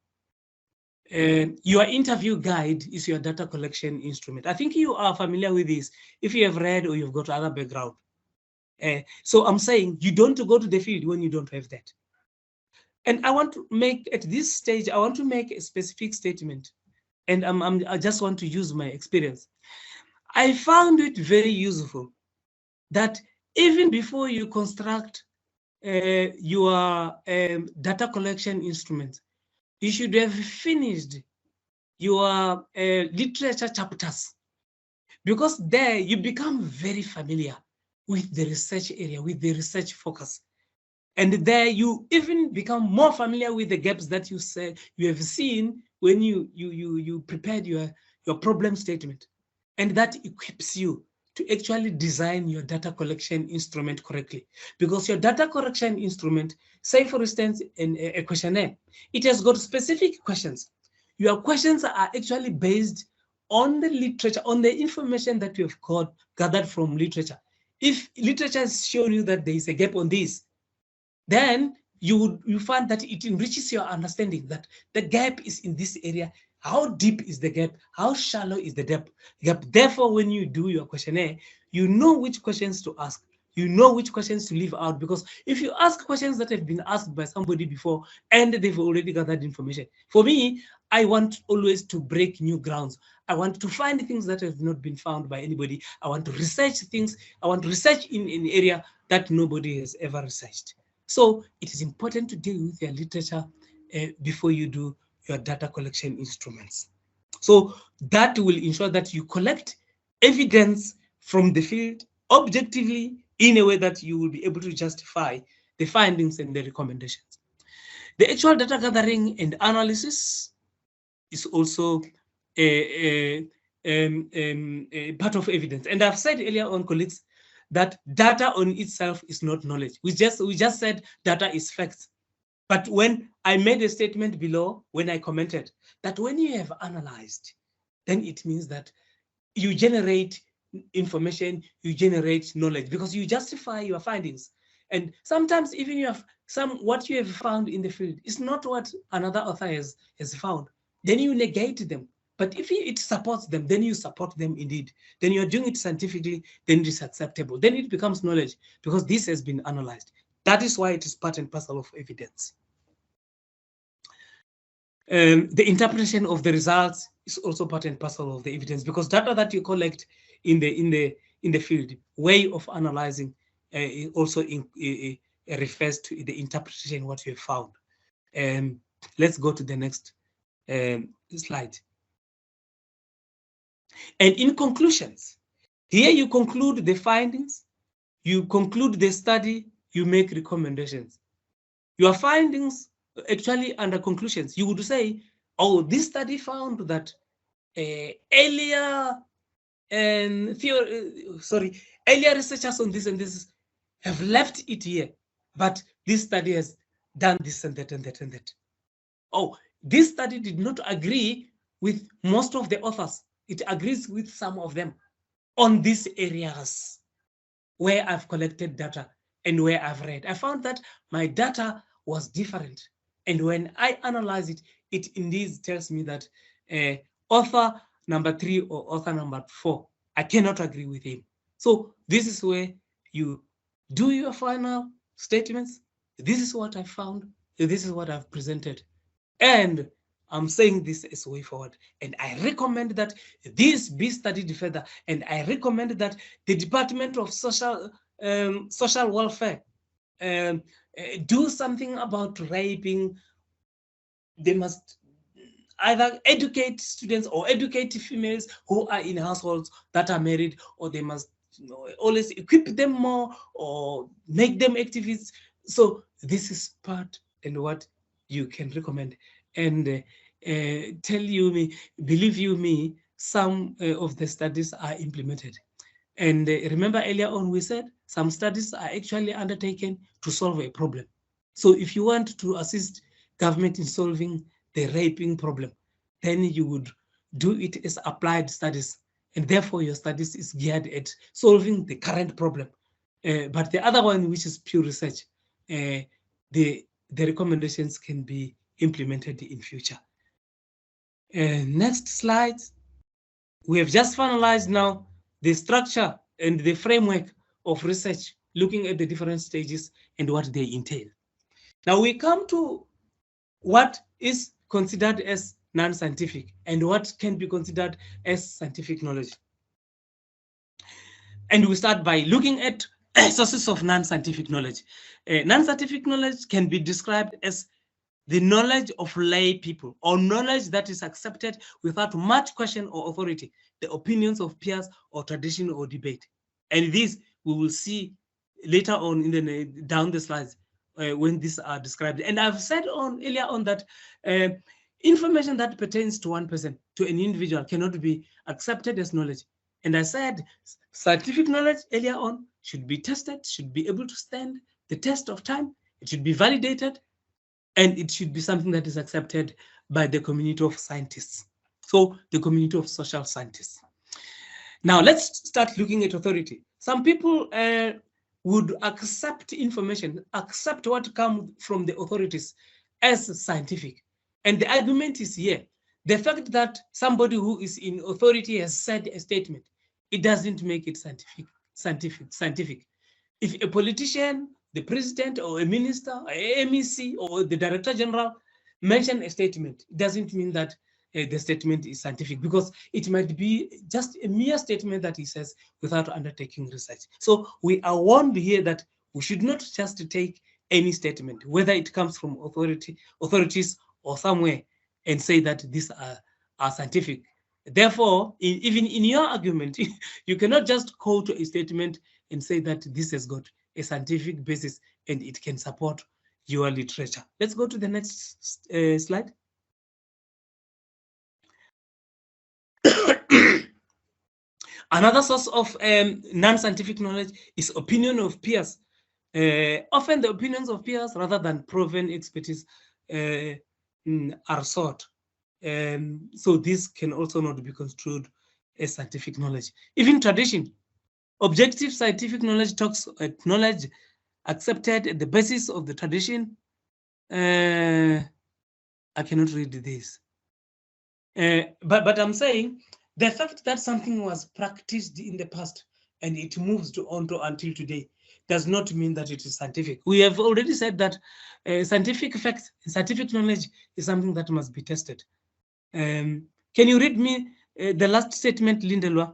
Your interview guide is your data collection instrument. I think you are familiar with this if you have read or you've got other background. So I'm saying you don't go to the field when you don't have that. And I want to make, at this stage, I want to make a specific statement. And I just want to use my experience. I found it very useful that even before you construct your data collection instruments, you should have finished your literature chapters, because there you become very familiar with the research area, with the research focus. And there you even become more familiar with the gaps that you say you have seen when you prepared your problem statement. And that equips you to actually design your data collection instrument correctly. Because your data collection instrument, say for instance, in a questionnaire, it has got specific questions. Your questions are actually based on the literature, on the information that you have gathered from literature. If literature has shown you that there is a gap on this, then you find that it enriches your understanding that the gap is in this area. How deep is the gap? How shallow is the depth gap? Therefore, when you do your questionnaire, you know which questions to ask. You know which questions to leave out, because if you ask questions that have been asked by somebody before and they've already gathered information, for me, I want always to break new grounds. I want to find things that have not been found by anybody. I want to research things. I want to research in an area that nobody has ever researched. So it is important to deal with your literature before you do your data collection instruments. So that will ensure that you collect evidence from the field objectively in a way that you will be able to justify the findings and the recommendations. The actual data gathering and analysis is also a part of evidence. And I've said earlier on, colleagues, that data on itself is not knowledge. We just said data is facts. But when I made a statement below, when I commented that when you have analyzed, then it means that you generate information, you generate knowledge, because you justify your findings. And sometimes even you have what you have found in the field is not what another author has found. Then you negate them. But if it supports them, then you support them indeed. Then you're doing it scientifically, then it is acceptable. Then it becomes knowledge because this has been analyzed. That is why it is part and parcel of evidence. The interpretation of the results is also part and parcel of the evidence, because data that you collect in the field, way of analyzing, also refers to the interpretation what you have found. Let's go to the next slide. And in conclusions, here you conclude the findings, you conclude the study, you make recommendations. Your findings actually under conclusions, you would say, oh, this study found that earlier researchers on this and this have left it here, but this study has done this and that and that and that. Oh, this study did not agree with most of the authors. It agrees with some of them on these areas where I've collected data and where I've read. I found that my data was different. And when I analyze it, it indeed tells me that author number 3 or author number 4, I cannot agree with him. So this is where you do your final statements. This is what I found. This is what I've presented. And I'm saying this as a way forward, and I recommend that this be studied further, and I recommend that the Department of Social Welfare do something about raping. They must either educate students or educate females who are in households that are married, or they must always equip them more or make them activists. So this is part and what you can recommend. And believe you me, some of the studies are implemented. And remember earlier on, we said some studies are actually undertaken to solve a problem. So if you want to assist government in solving the raping problem, then you would do it as applied studies. And therefore, your studies is geared at solving the current problem. But the other one, which is pure research, the recommendations can be implemented in future. Next slide. We have just finalized now the structure and the framework of research, looking at the different stages and what they entail. Now we come to what is considered as non-scientific and what can be considered as scientific knowledge. And we start by looking at sources of non-scientific knowledge. Non-scientific knowledge can be described as the knowledge of lay people, or knowledge that is accepted without much question or authority, the opinions of peers or tradition or debate. And this we will see later on in down the slides when these are described. And I've said earlier on that information that pertains to one person, to an individual, cannot be accepted as knowledge. And I said scientific knowledge earlier on should be tested, should be able to stand the test of time, it should be validated, and it should be something that is accepted by the community of scientists. So the community of social scientists. Now let's start looking at authority. Some people would accept information, accept what comes from the authorities as scientific. And the argument is here. The fact that somebody who is in authority has said a statement, it doesn't make it scientific. If a politician, the president or a minister, or MEC or the director general mention a statement, it doesn't mean that the statement is scientific, because it might be just a mere statement that he says without undertaking research. So we are warned here that we should not just take any statement, whether it comes from authorities or somewhere, and say that these are scientific. Therefore, even in your argument, you cannot just quote a statement and say that this has got a scientific basis and it can support your literature. Let's go to the next slide. Another source of non-scientific knowledge is opinion of peers. Often the opinions of peers, rather than proven expertise, are sought. So this can also not be construed as scientific knowledge. Even tradition. Objective scientific knowledge talks at knowledge accepted at the basis of the tradition. I cannot read this. But I'm saying the fact that something was practiced in the past and it moves on to until today does not mean that it is scientific. We have already said that scientific facts, scientific knowledge is something that must be tested. Can you read me the last statement, Lindelwa?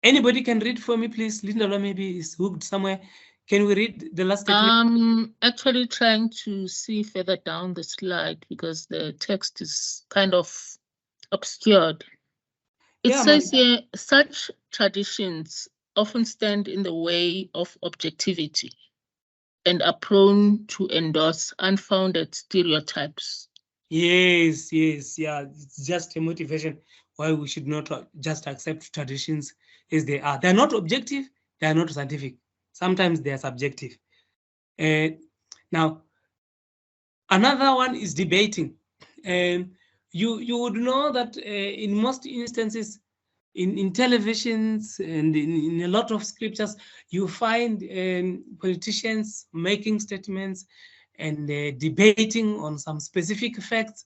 Anybody can read for me, please? Lindelwa maybe is hooked somewhere. Can we read the last statement? I'm actually trying to see further down the slide because the text is kind of obscured. It says here, such traditions often stand in the way of objectivity and are prone to endorse unfounded stereotypes. Yes, yeah. It's just a motivation why we should not just accept traditions as they are. They're not objective, they are not scientific. Sometimes they are subjective. Now, another one is debating. You would know that in most instances, in televisions and in a lot of scriptures, you find politicians making statements and debating on some specific facts.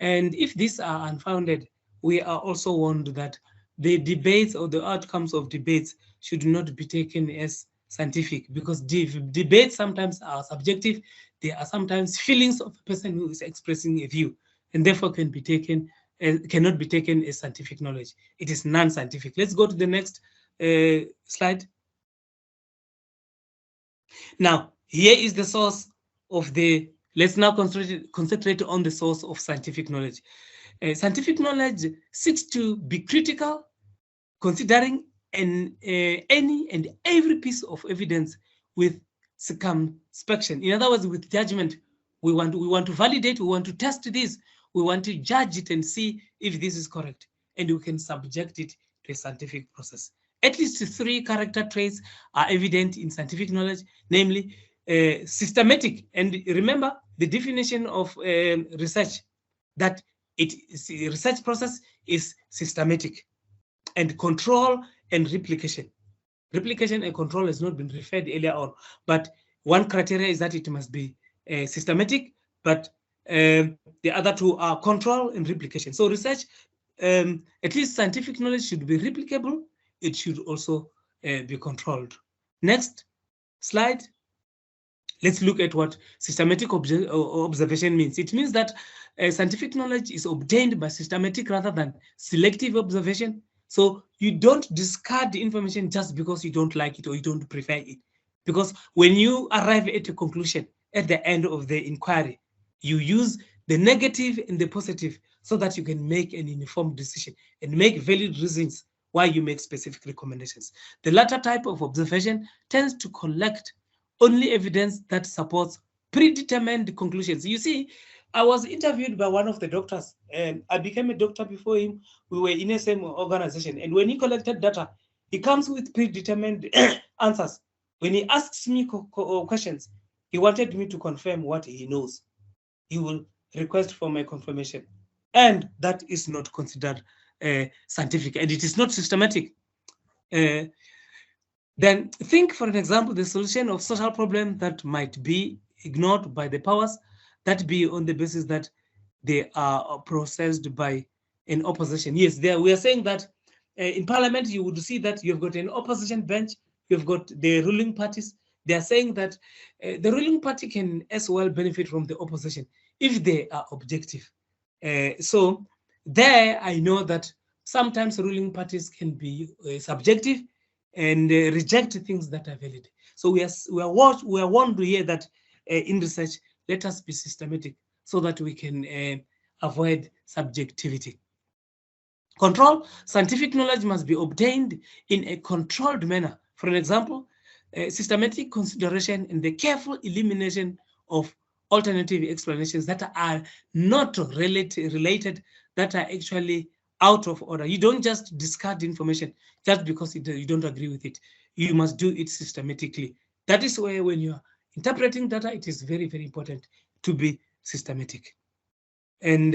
And if these are unfounded, we are also warned that the debates or the outcomes of debates should not be taken as scientific, because debates sometimes are subjective. There are sometimes feelings of a person who is expressing a view, and therefore cannot be taken as scientific knowledge. It is non-scientific. Let's go to the next slide. Now, here is the source of the, let's now concentrate on the source of scientific knowledge. Scientific knowledge seeks to be critical, considering any and every piece of evidence with circumspection. In other words, with judgment. We want to validate, we want to test this, we want to judge it and see if this is correct, and we can subject it to a scientific process. At least 3 character traits are evident in scientific knowledge, namely systematic. And remember the definition of research, that research process is systematic, and control and replication. Replication and control has not been referred earlier on, but one criteria is that it must be systematic, but the other 2 are control and replication. So research, at least scientific knowledge, should be replicable. It should also be controlled. Next slide. Let's look at what systematic observation means. It means that scientific knowledge is obtained by systematic rather than selective observation. So you don't discard the information just because you don't like it or you don't prefer it. Because when you arrive at a conclusion at the end of the inquiry, you use the negative and the positive so that you can make an informed decision and make valid reasons why you make specific recommendations. The latter type of observation tends to collect only evidence that supports predetermined conclusions. You see, I was interviewed by one of the doctors, and I became a doctor before him. We were in the same organization, and when he collected data, he comes with predetermined answers. When he asks me questions, he wanted me to confirm what he knows. He will request for my confirmation, and that is not considered scientific, and it is not systematic. Then think, for an example, the solution of social problem that might be ignored by the powers that be on the basis that they are processed by an opposition. Yes, there we are saying that in parliament you would see that you've got an opposition bench, you've got the ruling parties. They are saying that the ruling party can as well benefit from the opposition if they are objective. So there I know that sometimes ruling parties can be subjective and reject things that are valid. So we are warned to hear that in research, let us be systematic so that we can avoid subjectivity. Control, scientific knowledge must be obtained in a controlled manner. For an example, systematic consideration and the careful elimination of alternative explanations that are not related, that are actually out of order. You don't just discard information just because you don't agree with it. You must do it systematically. That is where, when you are interpreting data, it is very, very important to be systematic. And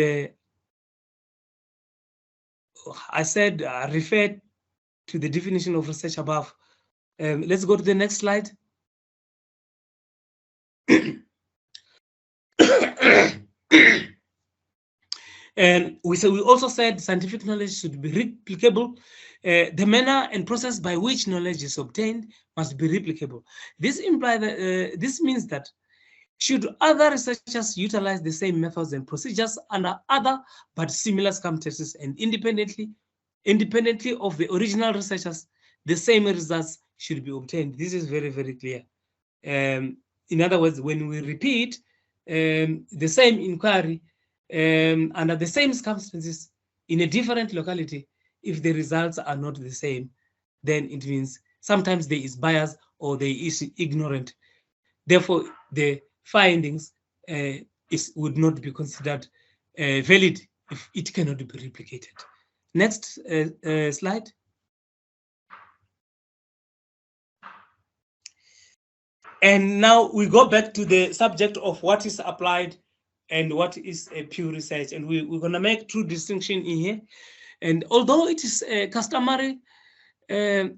I said, refer to the definition of research above. Let's go to the next slide. And we also said scientific knowledge should be replicable. The manner and process by which knowledge is obtained must be replicable. This implies that this means that should other researchers utilize the same methods and procedures under other but similar circumstances and independently of the original researchers, the same results should be obtained. This is very, very clear. In other words, when we repeat the same inquiry under the same circumstances in a different locality, if the results are not the same, then it means sometimes there is bias or there is ignorant. Therefore, the findings would not be considered valid if it cannot be replicated. Next slide. And now we go back to the subject of what is applied and what is a pure research. And we're going to make true distinction in here. And although it is customary to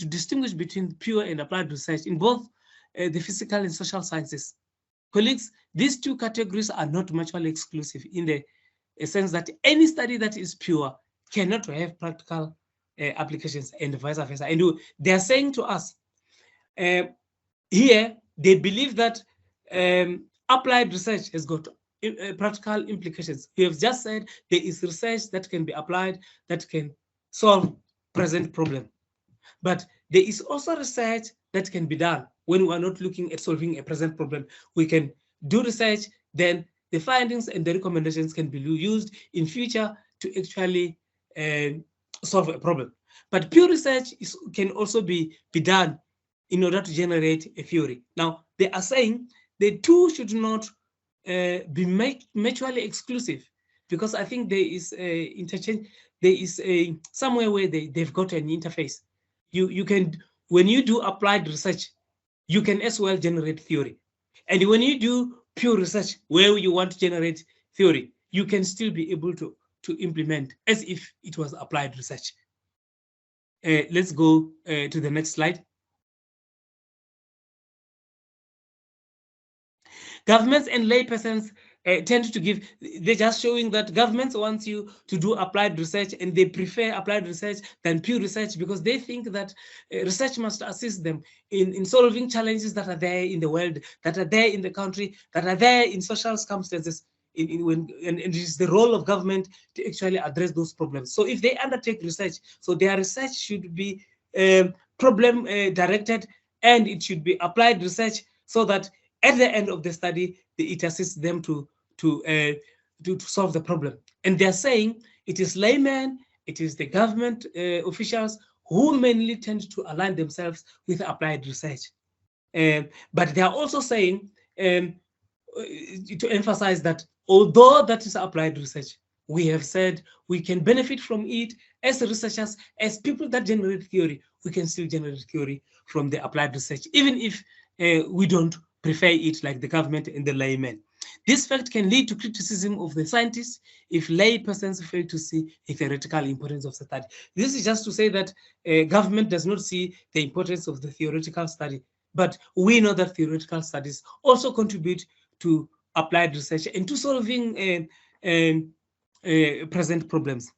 distinguish between pure and applied research in both the physical and social sciences, colleagues, these two categories are not mutually exclusive in the sense that any study that is pure cannot have practical applications and vice versa. And they are saying to us here, they believe that applied research has got practical implications. We have just said there is research that can be applied that can solve present problem. But there is also research that can be done when we are not looking at solving a present problem. We can do research, then the findings and the recommendations can be used in future to actually solve a problem. But pure research can also be done in order to generate a theory. Now, they are saying the two should not be mutually exclusive, because I think there is a interchange. There is a somewhere where they've got an interface. You can, when you do applied research, you can as well generate theory. And when you do pure research where you want to generate theory, you can still be able to implement as if it was applied research. Let's go to the next slide. Governments and laypersons tend to give, they're just showing that governments want you to do applied research, and they prefer applied research than pure research because they think that research must assist them in solving challenges that are there in the world, that are there in the country, that are there in social circumstances. And it is the role of government to actually address those problems. So if they undertake research, so their research should be problem directed, and it should be applied research, so that at the end of the study, it assists them to solve the problem. And they're saying it is laymen, it is the government officials who mainly tend to align themselves with applied research. But they are also saying to emphasize that although that is applied research, we have said we can benefit from it as researchers, as people that generate theory. We can still generate theory from the applied research, even if we don't prefer it like the government and the laymen. This fact can lead to criticism of the scientists if lay persons fail to see the theoretical importance of the study. This is just to say that government does not see the importance of the theoretical study, but we know that theoretical studies also contribute to applied research and to solving present problems.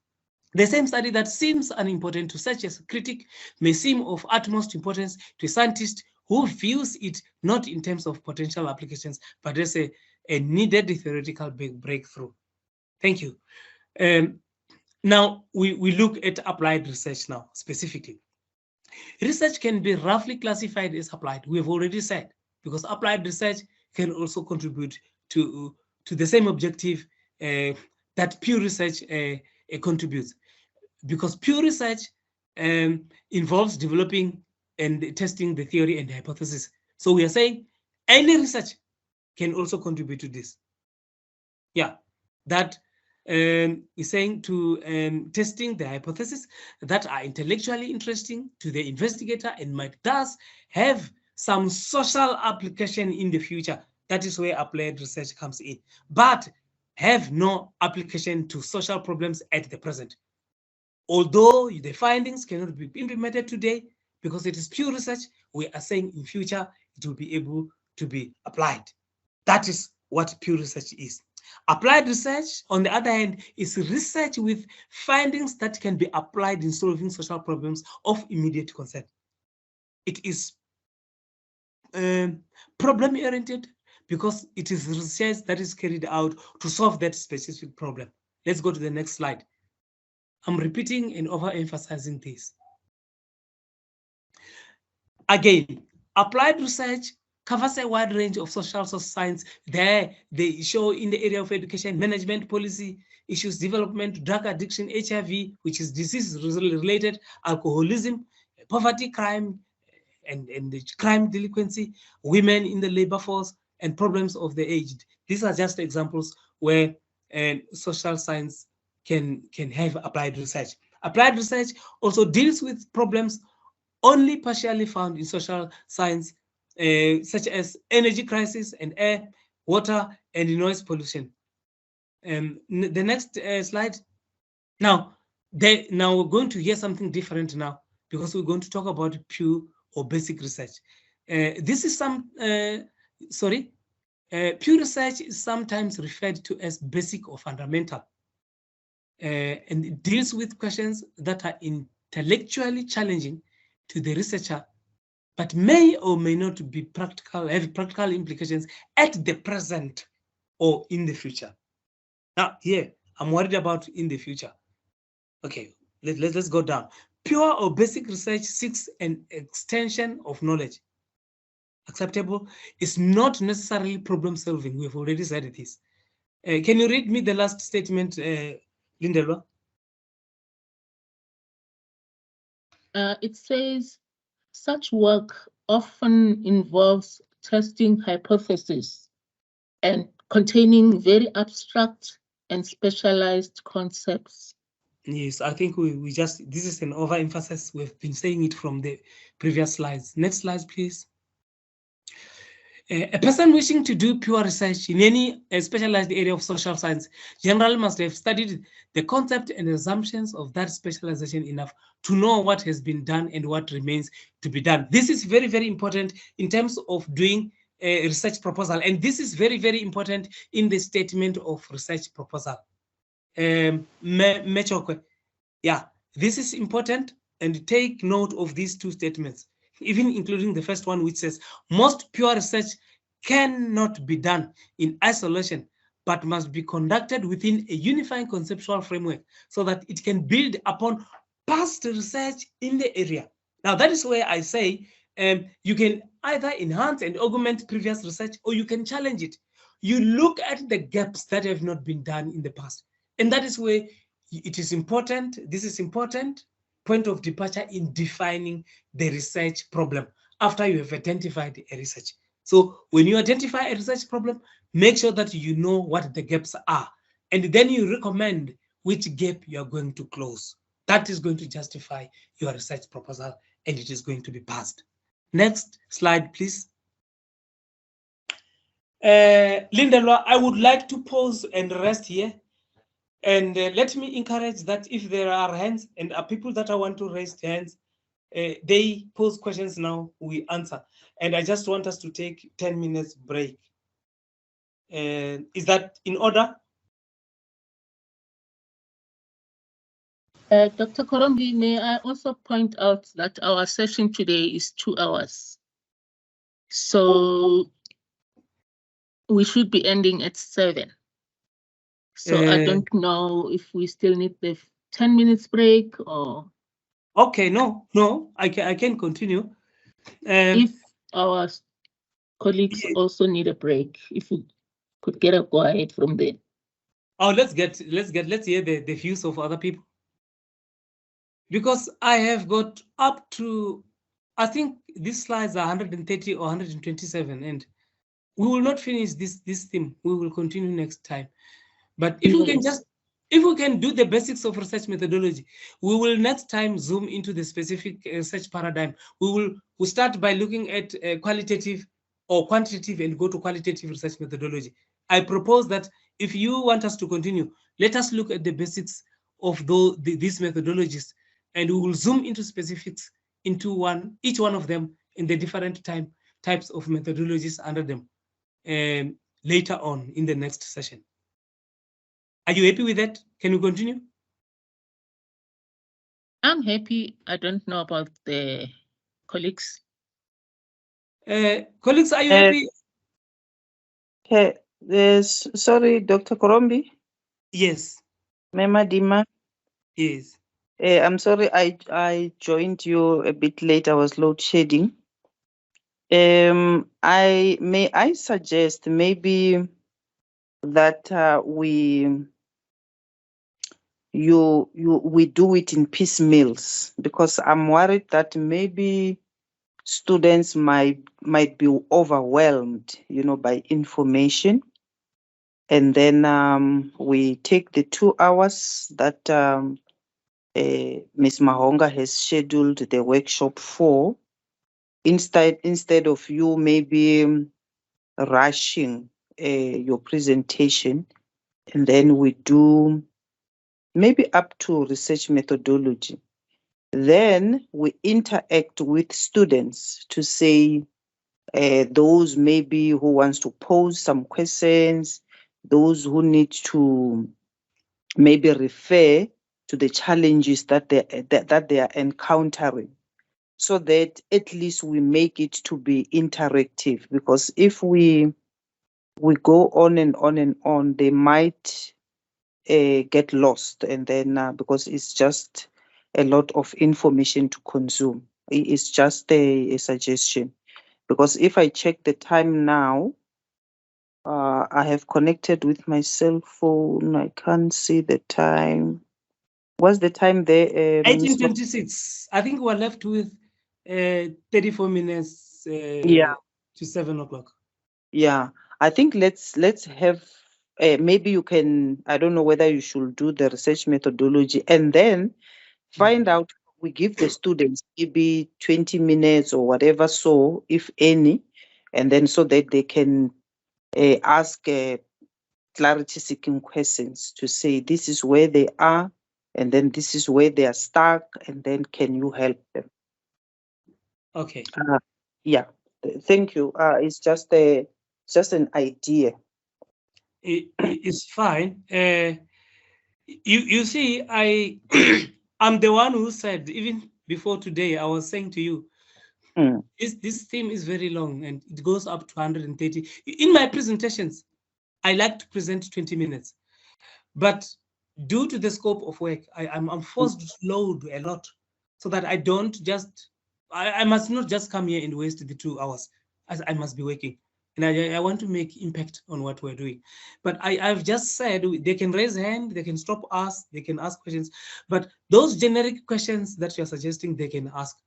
The same study that seems unimportant to such as a critic may seem of utmost importance to a scientist who views it not in terms of potential applications, but as a needed theoretical breakthrough. Thank you. Now we look at applied research now specifically. Research can be roughly classified as applied. We have already said, because applied research can also contribute to the same objective that pure research contributes. Because pure research involves developing and testing the theory and the hypothesis. So we are saying any research can also contribute to this. Yeah, that is saying to testing the hypothesis that are intellectually interesting to the investigator and might thus have some social application in the future. That is where applied research comes in, but have no application to social problems at the present. Although the findings cannot be implemented today because it is pure research, we are saying in future it will be able to be applied. That is what pure research is. Applied research, on the other hand, is research with findings that can be applied in solving social problems of immediate concern. It is problem-oriented because it is research that is carried out to solve that specific problem. Let's go to the next slide. I'm repeating and overemphasizing this. Again, applied research covers a wide range of social science. There, they show in the area of education, management, policy, issues, development, drug addiction, HIV, which is disease-related, alcoholism, poverty, crime, and crime delinquency, women in the labor force, and problems of the aged. These are just examples where social science can have applied research. Applied research also deals with problems only partially found in social science, such as energy crisis and air, water, and noise pollution. The next slide. Now we're going to hear something different now, because we're going to talk about pure or basic research. This is pure research is sometimes referred to as basic or fundamental. and it deals with questions that are intellectually challenging to the researcher, but may or may not be have practical implications at the present or in the future. Now, here, I'm worried about in the future. Okay, let's go down. Pure or basic research seeks an extension of knowledge. Acceptable is not necessarily problem solving. We've already said this. Can you read me the last statement, Lindelwa? It says, such work often involves testing hypotheses and containing very abstract and specialized concepts. Yes, I think we just, this is an overemphasis. We've been saying it from the previous slides. Next slide, please. A person wishing to do pure research in any specialized area of social science generally must have studied the concept and assumptions of that specialization enough to know what has been done and what remains to be done. This is very, very important in terms of doing a research proposal. And this is very, very important in the statement of research proposal. Yeah, this is important, and take note of these two statements, even including the first one, which says most pure research cannot be done in isolation, but must be conducted within a unifying conceptual framework so that it can build upon past research in the area. Now, that is where I say you can either enhance and augment previous research, or you can challenge it. You look at the gaps that have not been done in the past. And that is where it is important. This is important point of departure in defining the research problem after you have identified a research. So when you identify a research problem, make sure that you know what the gaps are, and then you recommend which gap you are going to close. That is going to justify your research proposal, and it is going to be passed. Next slide, please. Lindelwa, I would like to pause and rest here. And let me encourage that if there are hands and are people that I want to raise hands, they pose questions now, we answer. And I just want us to take 10 minutes break. Is that in order? Dr. Korombi, may I also point out that our session today is 2 hours. So we should be ending at 7. So I don't know if we still need the 10 minutes break or. Okay, no, I can continue. If our colleagues also need a break, if we could get a go ahead from there. Oh, let's hear the views of other people. Because I have got up to, I think these slides are 130 or 127, and we will not finish this theme. We will continue next time. But if we can do the basics of research methodology, we will next time zoom into the specific research paradigm. We'll start by looking at qualitative or quantitative and go to qualitative research methodology. I propose that if you want us to continue, let us look at the basics of these methodologies, and we will zoom into specifics into each one of them in the different types of methodologies under them later on in the next session. Are you happy with that? Can we continue? I'm happy. I don't know about the colleagues. Colleagues, are you happy? Yes, sorry, Dr. Korombi. Yes. Mema Dima. Yes. I'm sorry, I joined you a bit late. I was load shedding. I suggest maybe that we do it in piecemeals, because I'm worried that maybe students might be overwhelmed, by information. And then we take the 2 hours that Ms. Mahonga has scheduled the workshop for, instead of you maybe rushing your presentation, and then we do maybe up to research methodology. Then we interact with students to say those maybe who wants to pose some questions, those who need to maybe refer to the challenges that they are encountering, so that at least we make it to be interactive. Because if we go on and on and on, they might get lost, and then because it's just a lot of information to consume. It's just a suggestion, because if I check the time now, I have connected with my cell phone. I can't see the time. What's the time there? 18:26. I think we're left with 34 minutes Yeah. to 7 o'clock. Yeah, I think let's have, maybe you can, I don't know whether you should do the research methodology and then find out, we give the students maybe 20 minutes or whatever, so if any, and then so that they can ask clarity seeking questions to say this is where they are, and then this is where they are stuck, and then can you help them? Okay. Yeah, thank you. It's just an idea. It's fine. You see, I'm the one who said, even before today, I was saying to you, this theme is very long and it goes up to 130. In my presentations, I like to present 20 minutes, but due to the scope of work, I'm forced to load a lot so that I don't just, I must not just come here and waste the 2 hours, as I must be working. And I want to make impact on what we're doing. But I've just said they can raise hand, they can stop us, they can ask questions. But those generic questions that you're suggesting, they can ask.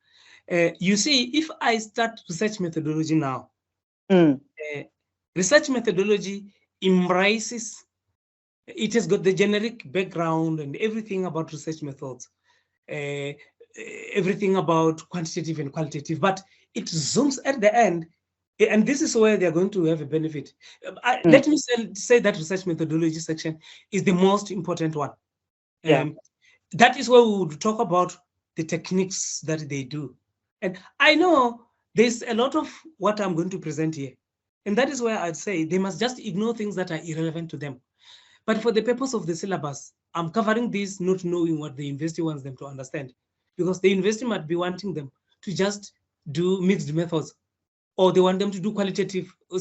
You see, if I start research methodology now, research methodology embraces, it has got the generic background and everything about research methods, everything about quantitative and qualitative, but it zooms at the end. And this is where they're going to have a benefit. Let me say that research methodology section is the most important one. That is where we would talk about the techniques that they do. And I know there's a lot of what I'm going to present here. And that is where I'd say they must just ignore things that are irrelevant to them. But for the purpose of the syllabus, I'm covering this not knowing what the university wants them to understand. Because the university might be wanting them to just do mixed methods, or they want them to do quantitative or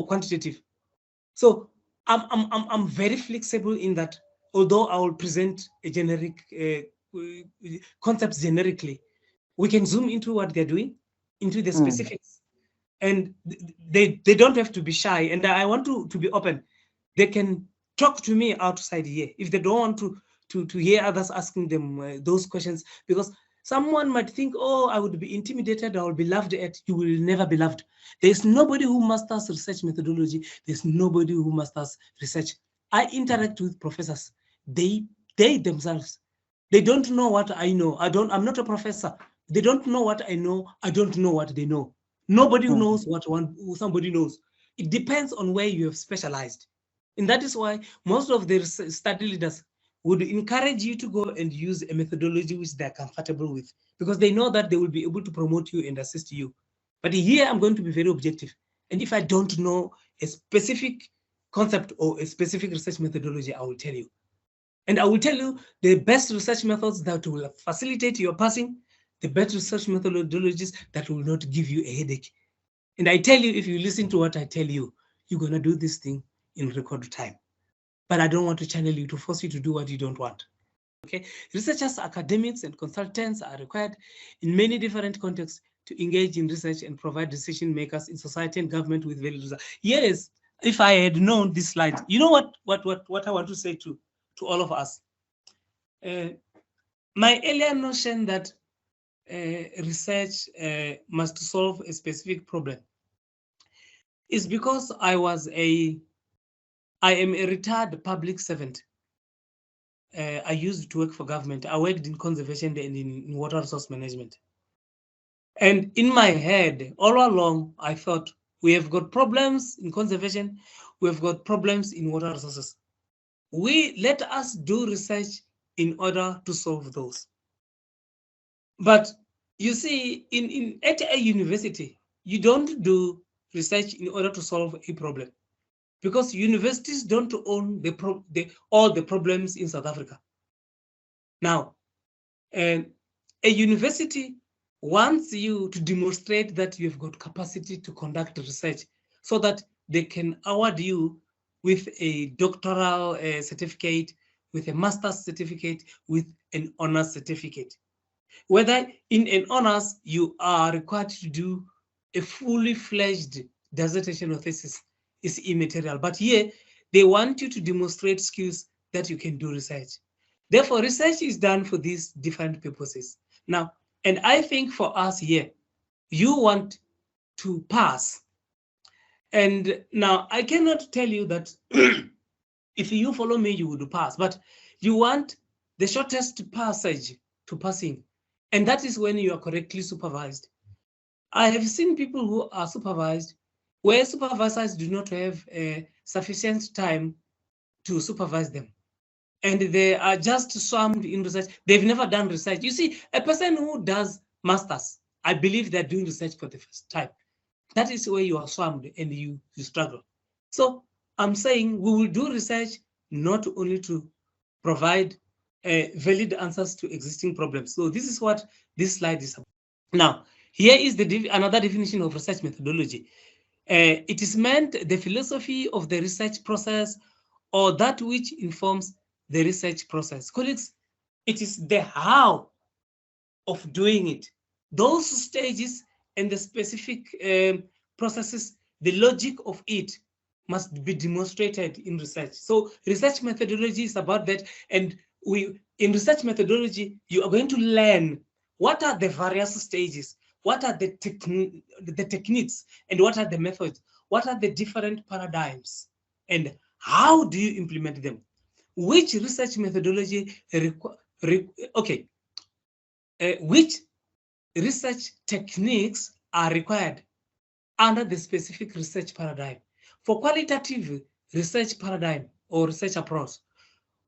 quantitative. So I'm very flexible in that. Although I will present a generic concepts generically, we can zoom into what they're doing, into the specifics, and they don't have to be shy. And I want to be open. They can talk to me outside here if they don't want to hear others asking them those questions, because someone might think, oh, I would be intimidated, I will be laughed at. You will never be loved. There's nobody who masters research methodology. There's nobody who masters research. I interact with professors. They themselves, they don't know what I know. I'm not a professor. They don't know what I know. I don't know what they know. Nobody knows what somebody knows. It depends on where you have specialized. And that is why most of the study leaders would encourage you to go and use a methodology which they're comfortable with, because they know that they will be able to promote you and assist you. But here I'm going to be very objective. And if I don't know a specific concept or a specific research methodology, I will tell you. And I will tell you the best research methods that will facilitate your passing, the best research methodologies that will not give you a headache. And I tell you, if you listen to what I tell you, you're going to do this thing in record time. But I don't want to channel you to force you to do what you don't want. Okay, researchers, academics, and consultants are required in many different contexts to engage in research and provide decision makers in society and government with valid results. Yes, if I had known this slide, you know what I want to say to all of us. My earlier notion that research must solve a specific problem is because I am a retired public servant. I used to work for government. I worked in conservation and in water resource management. And in my head, all along, I thought we have got problems in conservation. We have got problems in water resources. Let us do research in order to solve those. But you see, at a university, you don't do research in order to solve a problem. because universities don't own all the problems in South Africa. Now, a university wants you to demonstrate that you've got capacity to conduct research so that they can award you with a doctoral certificate, with a master's certificate, with an honors certificate. Whether in an honors, you are required to do a fully fledged dissertation or thesis is immaterial. But here, they want you to demonstrate skills that you can do research. Therefore, research is done for these different purposes. Now, and I think for us here, you want to pass. And now I cannot tell you that if you follow me, you would pass, but you want the shortest passage to passing. And that is when you are correctly supervised. I have seen people who are supervised where supervisors do not have sufficient time to supervise them. And they are just swarmed in research. They've never done research. You see, a person who does masters, I believe they're doing research for the first time. That is where you are swarmed and you struggle. So I'm saying we will do research not only to provide valid answers to existing problems. So this is what this slide is about. Now, here is another definition of research methodology. It is meant the philosophy of the research process or that which informs the research process. Colleagues, it is the how of doing it. Those stages and the specific processes, the logic of it must be demonstrated in research. So research methodology is about that. And in research methodology, you are going to learn what are the various stages, what are the techniques, and what are the methods, what are the different paradigms, and how do you implement them? Which research methodology, which research techniques are required under the specific research paradigm? For qualitative research paradigm or research approach,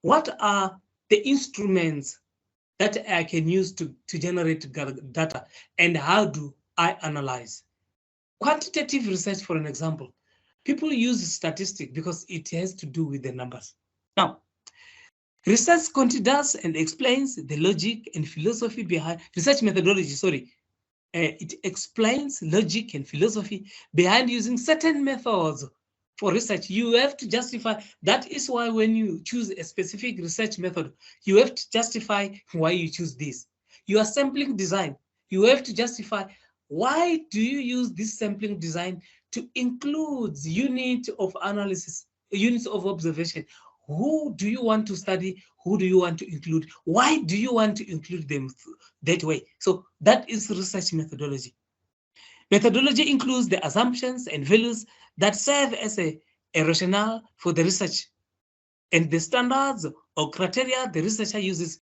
what are the instruments that I can use to generate data, and how do I analyze? Quantitative research, for an example, people use statistics because it has to do with the numbers. Now, research considers and explains the logic and philosophy behind research methodology, it explains logic and philosophy behind using certain methods for research. You have to justify. That is why when you choose a specific research method, you have to justify why you choose this. Your sampling design, you have to justify why do you use this sampling design to include unit of analysis, units of observation. Who do you want to study? Who do you want to include? Why do you want to include them that way? So that is research methodology. Methodology includes the assumptions and values that serve as a rationale for the research and the standards or criteria the researcher uses.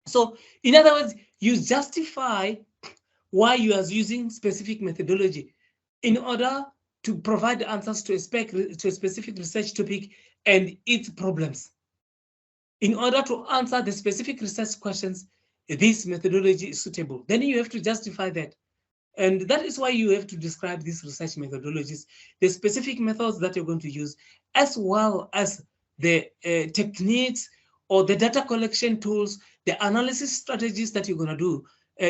So in other words, you justify why you are using specific methodology in order to provide answers to a specific research topic and its problems. In order to answer the specific research questions, this methodology is suitable. Then you have to justify that. And that is why you have to describe these research methodologies, the specific methods that you're going to use, as well as the techniques or the data collection tools, the analysis strategies that you're going to do.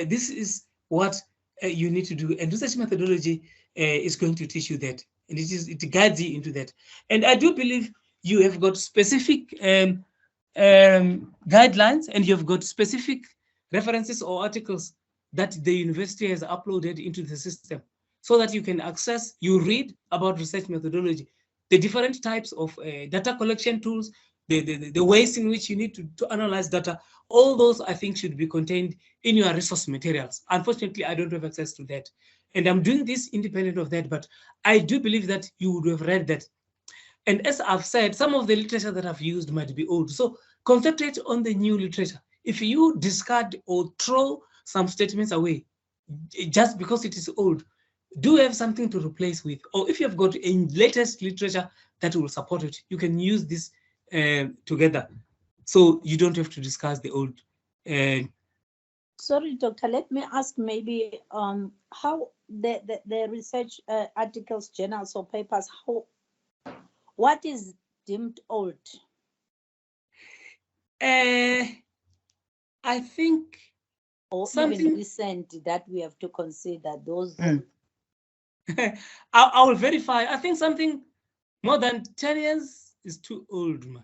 This is what you need to do. And research methodology is going to teach you that. And it guides you into that. And I do believe you have got specific guidelines, and you've got specific references or articles that the university has uploaded into the system so that you can access, you read about research methodology, the different types of data collection tools, the ways in which you need to analyze data. All those, I think, should be contained in your resource materials. Unfortunately, I don't have access to that. And I'm doing this independent of that, but I do believe that you would have read that. And as I've said, some of the literature that I've used might be old. So concentrate on the new literature. If you discard or throw some statements away just because it is old, do have something to replace with. Or if you've got a latest literature that will support it, you can use this together. So you don't have to discuss the old. Sorry, Doctor, let me ask maybe how the research articles, journals or papers, What is deemed old? I think Or something even recent that we have to consider those. I will verify. I think something more than 10 years is too old, man.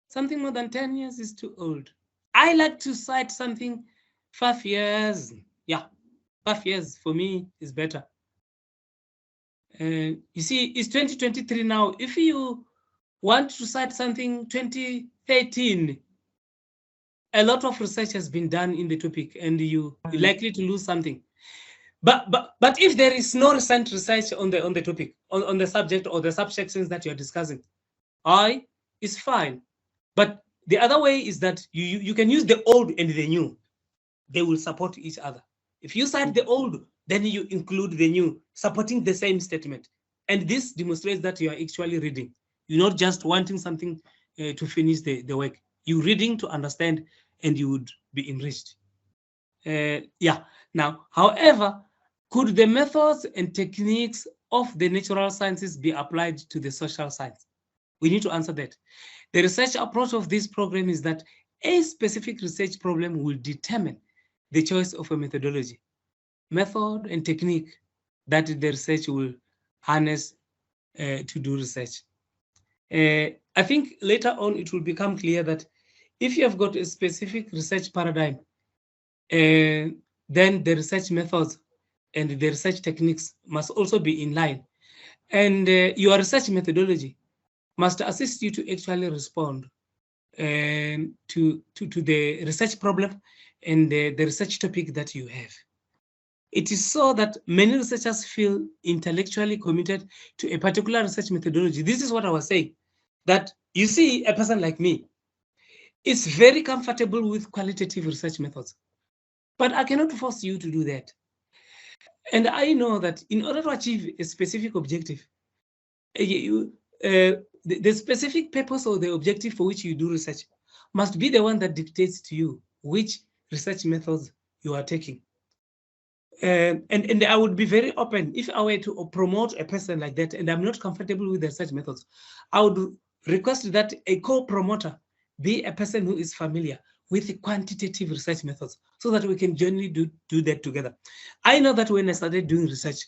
Something more than 10 years is too old. I like to cite something 5 years. Yeah, 5 years for me is better. You see, it's 2023 now. If you want to cite something 2013, a lot of research has been done in the topic, and you're likely to lose something. But if there is no recent research on the topic, on the subject or the subsections that you're discussing, it's fine. But the other way is that you can use the old and the new. They will support each other. If you cite the old, then you include the new, supporting the same statement. And this demonstrates that you are actually reading. You're not just wanting something to finish the work. You're reading to understand, and you would be enriched. Yeah. Now, however, could the methods and techniques of the natural sciences be applied to the social science? We need to answer that. The research approach of this program is that a specific research problem will determine the choice of a methodology, method, and technique that the research will harness to do research. I think later on it will become clear that if you have got a specific research paradigm, then the research methods and the research techniques must also be in line. And your research methodology must assist you to actually respond to the research problem and the research topic that you have. It is so that many researchers feel intellectually committed to a particular research methodology. This is what I was saying, that you see a person like me is very comfortable with qualitative research methods, but I cannot force you to do that. And I know that in order to achieve a specific objective, the specific purpose or the objective for which you do research must be the one that dictates to you which research methods you are taking. And I would be very open if I were to promote a person like that and I'm not comfortable with the research methods. I would request that a co-promoter be a person who is familiar with the quantitative research methods so that we can jointly do that together. I know that when I started doing research,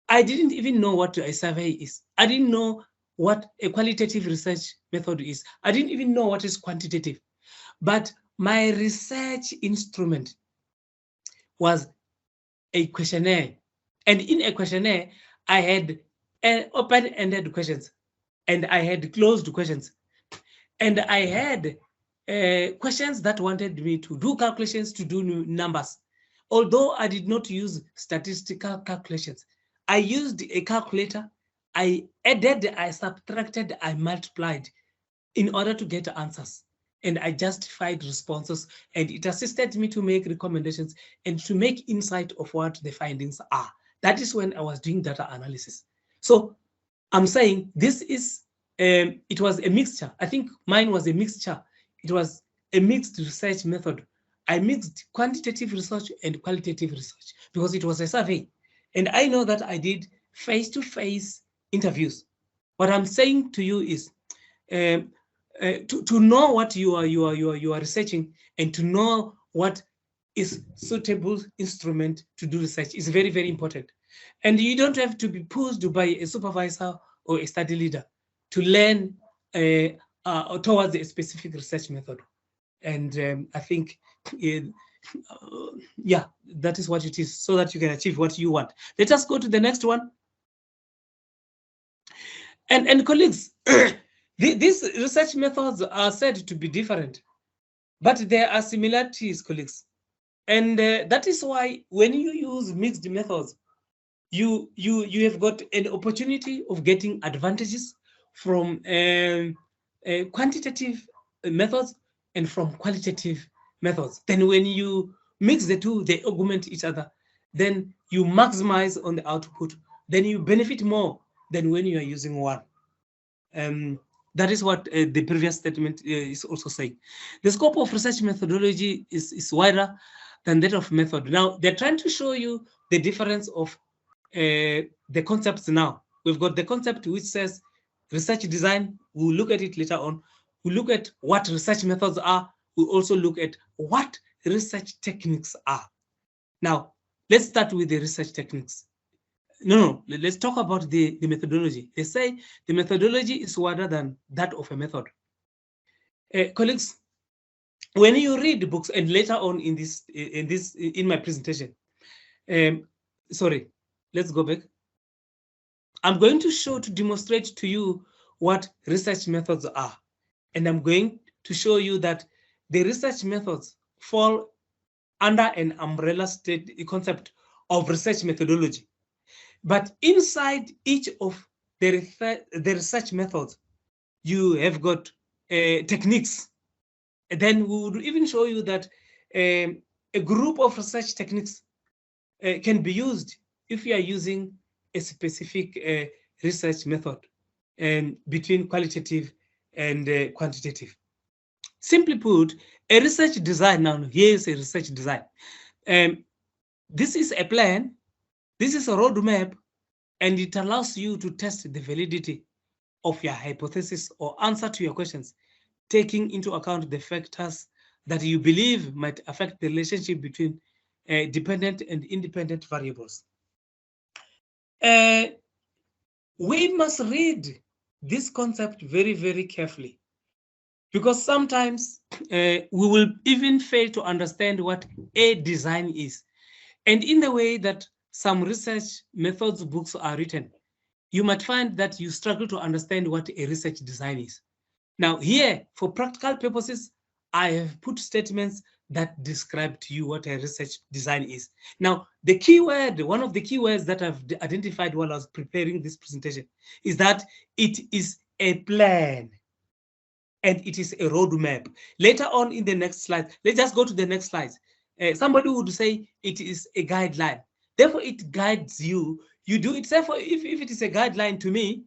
I didn't even know what a survey is. I didn't know what a qualitative research method is. I didn't even know what is quantitative. But my research instrument was a questionnaire. And in a questionnaire, I had open-ended questions and I had closed questions. And I had questions that wanted me to do calculations, to do numbers. Although I did not use statistical calculations, I used a calculator. I added, I subtracted, I multiplied in order to get answers. And I justified responses, and it assisted me to make recommendations and to make insight of what the findings are. That is when I was doing data analysis. So I'm saying this is, it was a mixture. I think mine was a mixture. It was a mixed research method. I mixed quantitative research and qualitative research because it was a survey. And I know that I did face-to-face interviews. What I'm saying to you is, to know what you are researching and to know what is suitable instrument to do research is very, very important. And you don't have to be pushed by a supervisor or a study leader to learn towards a specific research method. And I think, yeah, that is what it is, so that you can achieve what you want. Let us go to the next one. And colleagues, these research methods are said to be different, but there are similarities, colleagues. And that is why when you use mixed methods, you have got an opportunity of getting advantages from quantitative methods and from qualitative methods. Then when you mix the two, they augment each other. Then you maximize on the output. Then you benefit more than when you are using one. That is what the previous statement is also saying. The scope of research methodology is wider than that of method. Now, they're trying to show you the difference of the concepts now. we've got the concept which says research design. We'll look at it later on. We'll look at what research methods are. We'll also look at what research techniques are. Now, let's start with the research techniques. No, let's talk about the methodology. They say the methodology is wider than that of a method. Colleagues, when you read books, and later on in my presentation, sorry, let's go back. I'm going to demonstrate to you what research methods are. And I'm going to show you that the research methods fall under an umbrella concept of research methodology. But inside each of the research methods, you have got techniques. And then we would even show you that a group of research techniques can be used if you are using a specific research method and between qualitative and quantitative. Simply put, a research design, now here is a research design. This is a plan, this is a roadmap, and it allows you to test the validity of your hypothesis or answer to your questions, taking into account the factors that you believe might affect the relationship between dependent and independent variables. We must read this concept very, very carefully, because sometimes we will even fail to understand what a design is. And in the way that some research methods books are written, you might find that you struggle to understand what a research design is. Now here, for practical purposes, I have put statements that describe to you what a research design is. Now, the key word, one of the key words that I've identified while I was preparing this presentation is that it is a plan and it is a roadmap. Later on in the next slide, let's just go to the next slide. Somebody would say it is a guideline. Therefore, it guides you. You do it. Therefore, if it is a guideline to me,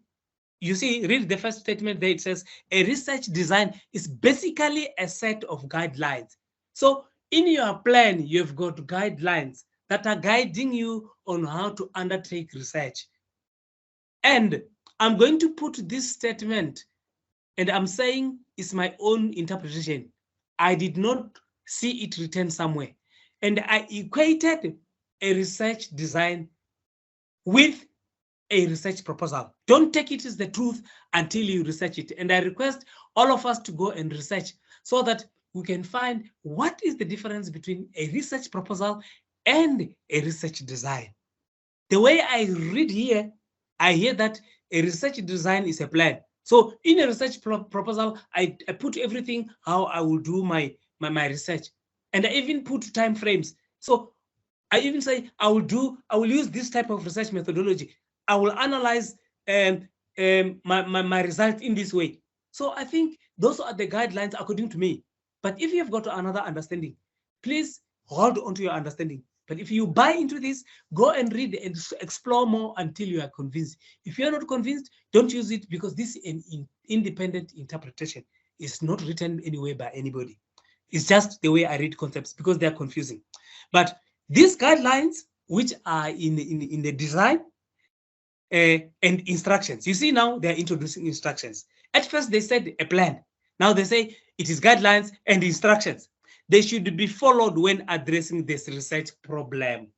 you see, read the first statement there. It says a research design is basically a set of guidelines. So in your plan, you've got guidelines that are guiding you on how to undertake research. And I'm going to put this statement, and I'm saying it's my own interpretation. I did not see it written somewhere. And I equated a research design with a research proposal. Don't take it as the truth until you research it. And I request all of us to go and research so that we can find what is the difference between a research proposal and a research design. The way I read here, I hear that a research design is a plan. So in a research proposal, I put everything how I will do my research. And I even put time frames. So I even say I will use this type of research methodology. I will analyze my result in this way. So I think those are the guidelines according to me. But if you've got another understanding, please hold on to your understanding. But if you buy into this, go and read and explore more until you are convinced. If you're not convinced, don't use it, because this is an independent interpretation. It's not written anywhere by anybody. It's just the way I read concepts, because they're confusing. But these guidelines, which are in the design and instructions, you see now they're introducing instructions. At first they said a plan. Now they say it is guidelines and instructions. They should be followed when addressing this research problem.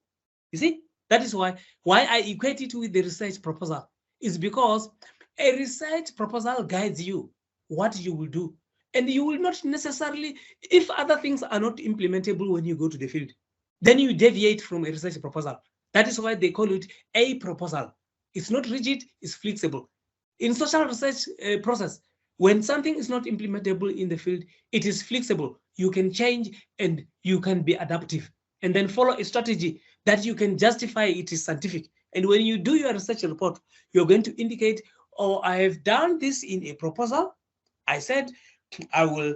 You see, that is why I equate it with the research proposal. Is because a research proposal guides you what you will do. And you will not necessarily, if other things are not implementable when you go to the field, then you deviate from a research proposal. That is why they call it a proposal. It's not rigid, it's flexible. In social research process, when something is not implementable in the field, it is flexible. You can change and you can be adaptive, and then follow a strategy that you can justify it is scientific. And when you do your research report, you're going to indicate, oh, I have done this in a proposal. I said I will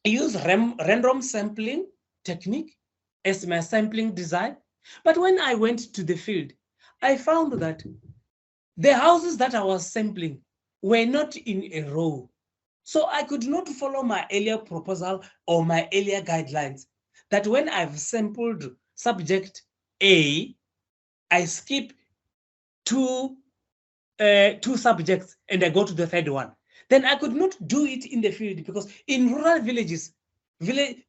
use random sampling technique as my sampling design. But when I went to the field, I found that the houses that I was sampling were not in a row. So I could not follow my earlier proposal or my earlier guidelines, that when I've sampled subject A, I skip to 2 subjects and I go to the third one. Then I could not do it in the field because in rural villages,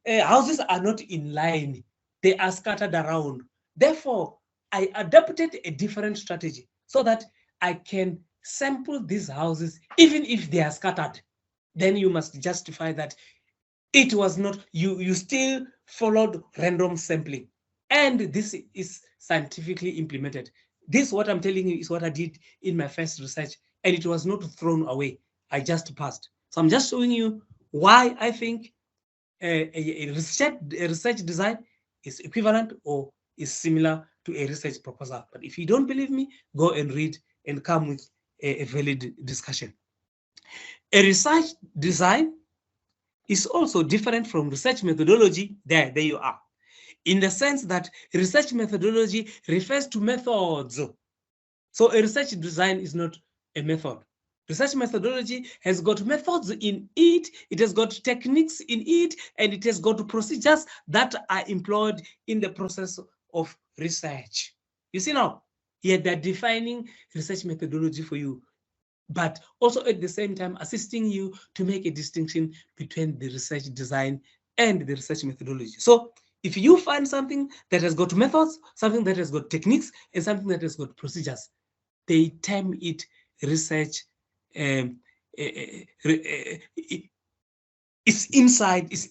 houses are not in line. They are scattered around. Therefore, I adopted a different strategy so that I can sample these houses even if they are scattered. Then you must justify that it was not, you still followed random sampling. And this is scientifically implemented. This, what I'm telling you, is what I did in my first research, and it was not thrown away. I just passed. So I'm just showing you why I think a research design is equivalent or is similar to a research proposal. But if you don't believe me, go and read and come with a valid discussion. A research design is also different from research methodology. There you are. In the sense that research methodology refers to methods. So a research design is not a method. Research methodology has got methods in it, it has got techniques in it, and it has got procedures that are employed in the process of research. You see now, here they're defining research methodology for you, but also at the same time assisting you to make a distinction between the research design and the research methodology. So if you find something that has got methods, something that has got techniques, and something that has got procedures, they term it research. It's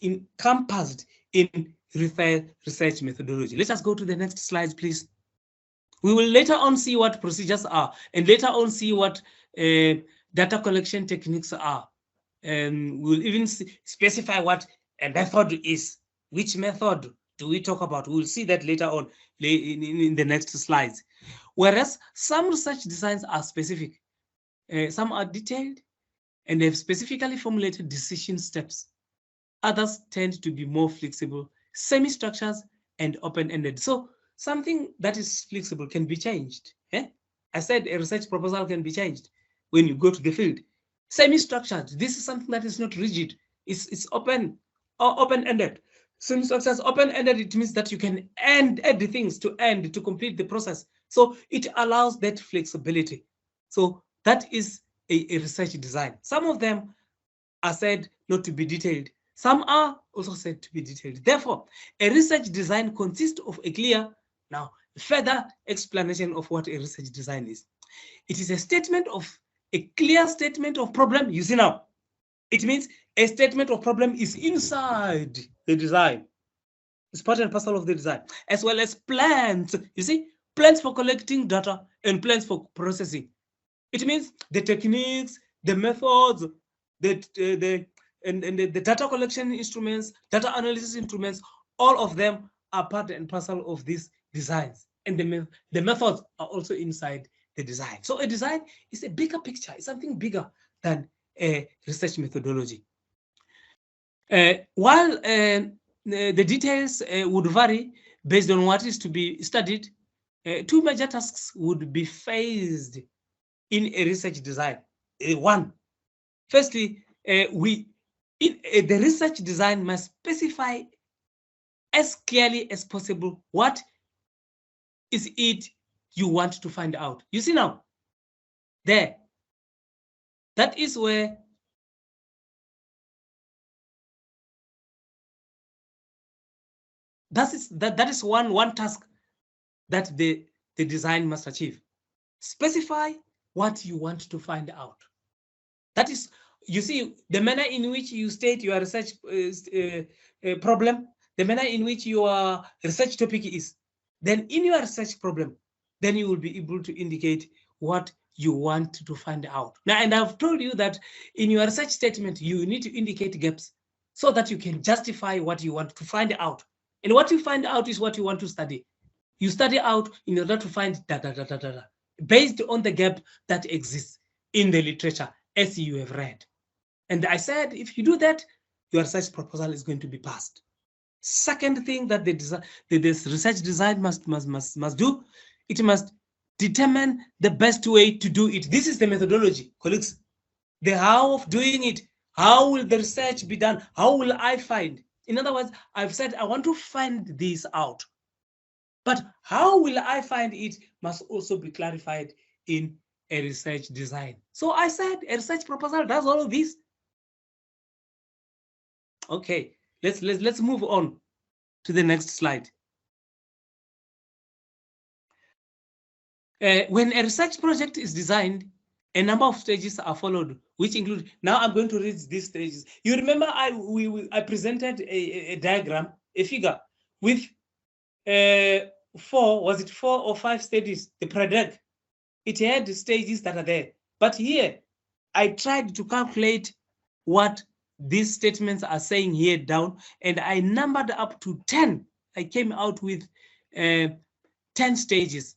encompassed in research methodology. Let us go to the next slide, please. We will later on see what procedures are, and later on see what data collection techniques are. And we'll even specify what a method is. Which method do we talk about? We'll see that later on in the next slides. Whereas some research designs are specific. Some are detailed and they've specifically formulated decision steps. Others tend to be more flexible, semi-structures, and open-ended. So something that is flexible can be changed. I said a research proposal can be changed when you go to the field. Semi-structured, this is something that is not rigid. It's open or open-ended. Semi-structures, open-ended, it means that you can add the things to complete the process. So it allows that flexibility. So that is a research design. Some of them are said not to be detailed. Some are also said to be detailed. Therefore, a research design consists of a clear, now further explanation of what a research design is. It is a clear statement of problem. You see now, it means a statement of problem is inside the design. It's part and parcel of the design, as well as plans. You see, plans for collecting data and plans for processing. It means the techniques, the methods, the data collection instruments, data analysis instruments, all of them are part and parcel of these designs. And the methods are also inside the design. So a design is a bigger picture, it's something bigger than a research methodology. While the details would vary based on what is to be studied, 2 major tasks would be faced in a research design. One, firstly, the research design must specify as clearly as possible what is it you want to find out. You see now, there, that is where that is one task that the design must achieve. Specify what you want to find out. That is, you see, the manner in which you state your research problem, the manner in which your research topic is, then in your research problem, then you will be able to indicate what you want to find out. Now, and I've told you that in your research statement, you need to indicate gaps so that you can justify what you want to find out. And what you find out is what you want to study. You study out in order to find data, based on the gap that exists in the literature as you have read. And I said, if you do that, your research proposal is going to be passed. Second thing that this research design must do, it must determine the best way to do it. This is the methodology, colleagues. The how of doing it. How will the research be done? How will I find? In other words, I've said I want to find this out. But how will I find it must also be clarified in a research design. So I said a research proposal does all of this. Okay, let's move on to the next slide. When a research project is designed, a number of stages are followed, which include, now I'm going to read these stages. You remember I presented a diagram, a figure with 4 or 5 stages, the project. It had the stages that are there. But here, I tried to calculate what these statements are saying here down, and I numbered up to 10. I came out with 10 stages.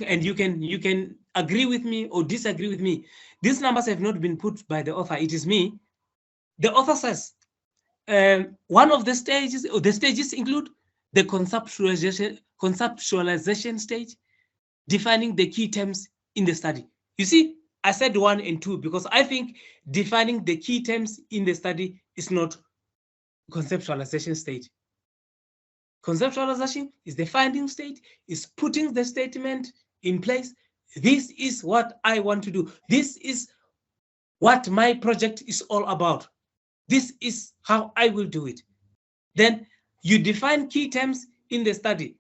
And you can agree with me or disagree with me. These numbers have not been put by the author. It is me. The author says one of the stages, or the stages include the conceptualization stage, defining the key terms in the study. You see, I said 1 and 2 because I think defining the key terms in the study is not conceptualization stage. Conceptualization is the finding stage, is putting the statement in place. This is what I want to do. This is what my project is all about. This is how I will do it. Then you define key terms in the study.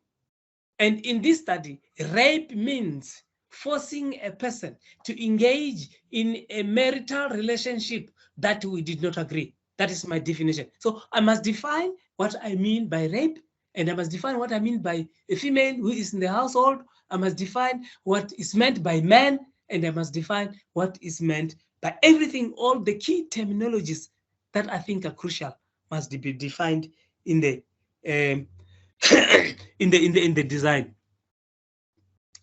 And in this study, rape means forcing a person to engage in a marital relationship that we did not agree. That is my definition. So I must define what I mean by rape, and I must define what I mean by a female who is in the household. I must define what is meant by man, and I must define what is meant by everything. All the key terminologies that I think are crucial must be defined in the in the design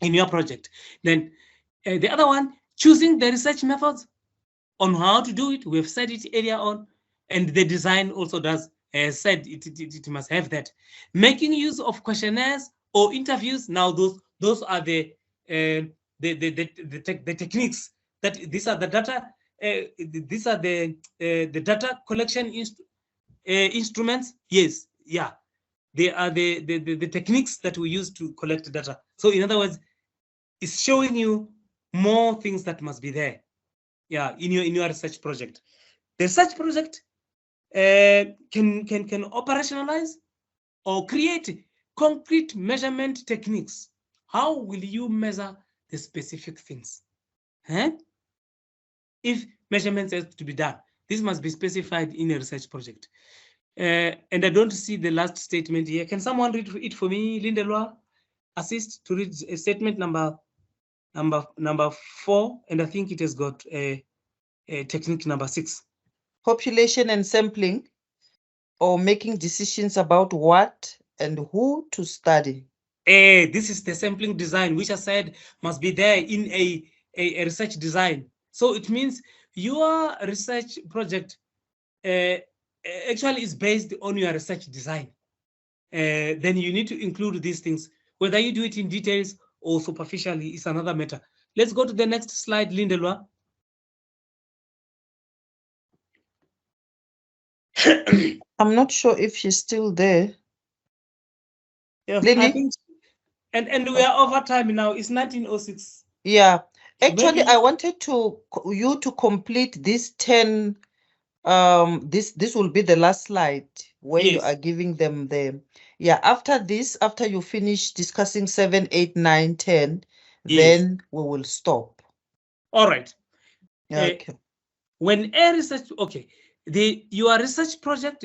in your project. Then the other one, choosing the research methods on how to do it. We have said it earlier on, and the design also does. As said, it must have that. Making use of questionnaires or interviews. Now those are the techniques that these are the data. These are the data collection instruments. Yes, yeah, they are the techniques that we use to collect data. So in other words, it's showing you more things that must be there. Yeah, in your research project. The research project can operationalize or create concrete measurement techniques. How will you measure the specific things? If measurements have to be done, this must be specified in a research project. And I don't see the last statement here. Can someone read it for me, Lindelwa? Assist to read statement number 4, and I think it has got a technique number 6. Population and sampling, or making decisions about what and who to study. This is the sampling design, which I said must be there in a research design. So it means your research project actually is based on your research design. Then you need to include these things. Whether you do it in details or superficially is another matter. Let's go to the next slide, Lindelwa. I'm not sure if she's still there. Yeah, Lily? I think, and we are over time now. It's 19:06. Yeah, actually, Maybe. I wanted you to complete this 10. This will be the last slide where you Yes. are giving them the. Yeah, after this, after you finish discussing 7, 8, 9, 10, Yes. then we will stop. All right. Okay. When a research, okay, your research project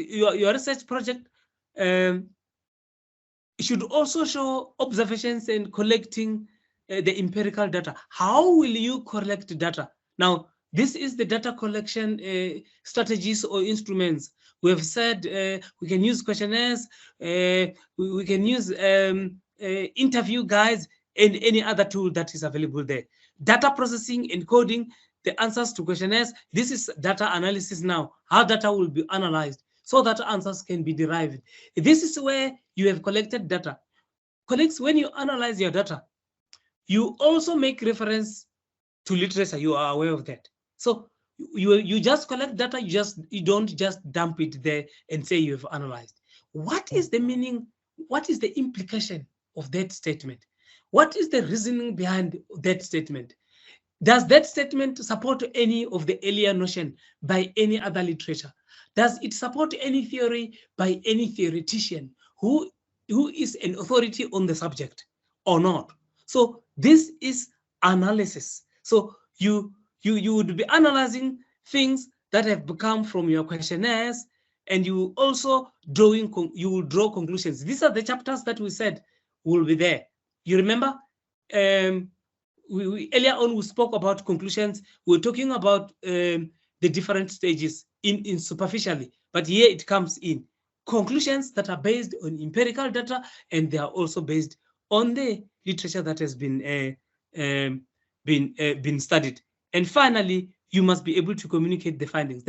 should also show observations and collecting the empirical data. How will you collect data? Now, this is the data collection strategies or instruments. We have said we can use questionnaires, we can use interview guides, and any other tool that is available there. Data processing, encoding the answers to questionnaires. This is data analysis now, how data will be analyzed so that answers can be derived. This is where you have collected data. Colleagues, when you analyze your data, you also make reference to literature. You are aware of that. So you just collect data, you don't just dump it there and say you have analyzed. What is the meaning? What is the implication of that statement? What is the reasoning behind that statement? Does that statement support any of the earlier notion by any other literature? Does it support any theory by any theoretician who is an authority on the subject or not? So this is analysis. So you would be analyzing things that have come from your questionnaires, and you also you will draw conclusions. These are the chapters that we said will be there. You remember? We earlier on we spoke about conclusions. We're talking about the different stages in superficially, but here it comes in conclusions that are based on empirical data, and they are also based on the literature that has been studied. And finally, you must be able to communicate the findings.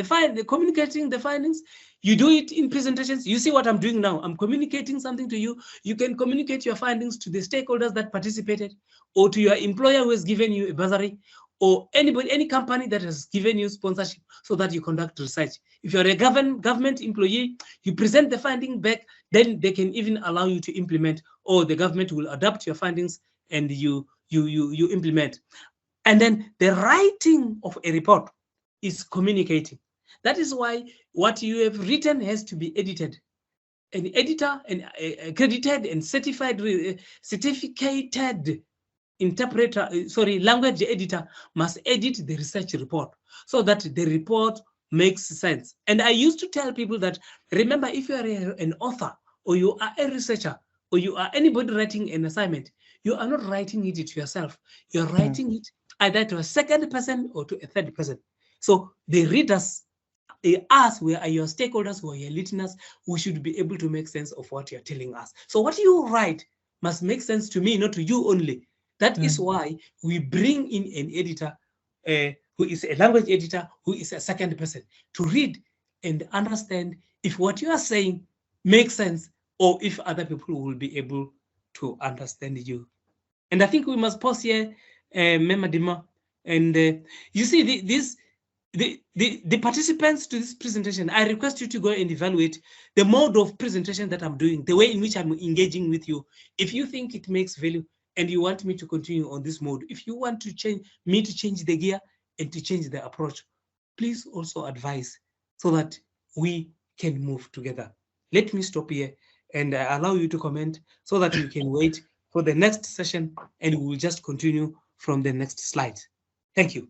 Communicating the findings, you do it in presentations. You see what I'm doing now. I'm communicating something to you. You can communicate your findings to the stakeholders that participated, or to your employer who has given you a bursary, or anybody, any company that has given you sponsorship so that you conduct research. If you're a government employee, you present the finding back, then they can even allow you to implement, or the government will adapt your findings and you implement. And then the writing of a report is communicating. That is why what you have written has to be edited. An editor, and accredited and certificated interpreter, language editor must edit the research report so that the report makes sense. And I used to tell people that, remember, if you are an author, or you are a researcher, or you are anybody writing an assignment, you are not writing it to yourself. You're writing it either to a second person or to a third person. So the readers, us, who are your stakeholders, who are your listeners, we should be able to make sense of what you're telling us. So what you write must make sense to me, not to you only. That is why we bring in an editor who is a language editor, who is a second person, to read and understand if what you are saying makes sense, or if other people will be able to understand you. And I think we must pause here, Mema Dima. And you see, the participants to this presentation, I request you to go and evaluate the mode of presentation that I'm doing, the way in which I'm engaging with you. If you think it makes value and you want me to continue on this mode, if you want to change the gear and to change the approach, please also advise so that we can move together. Let me stop here and allow you to comment so that we can wait for the next session, and we will just continue from the next slide. Thank you.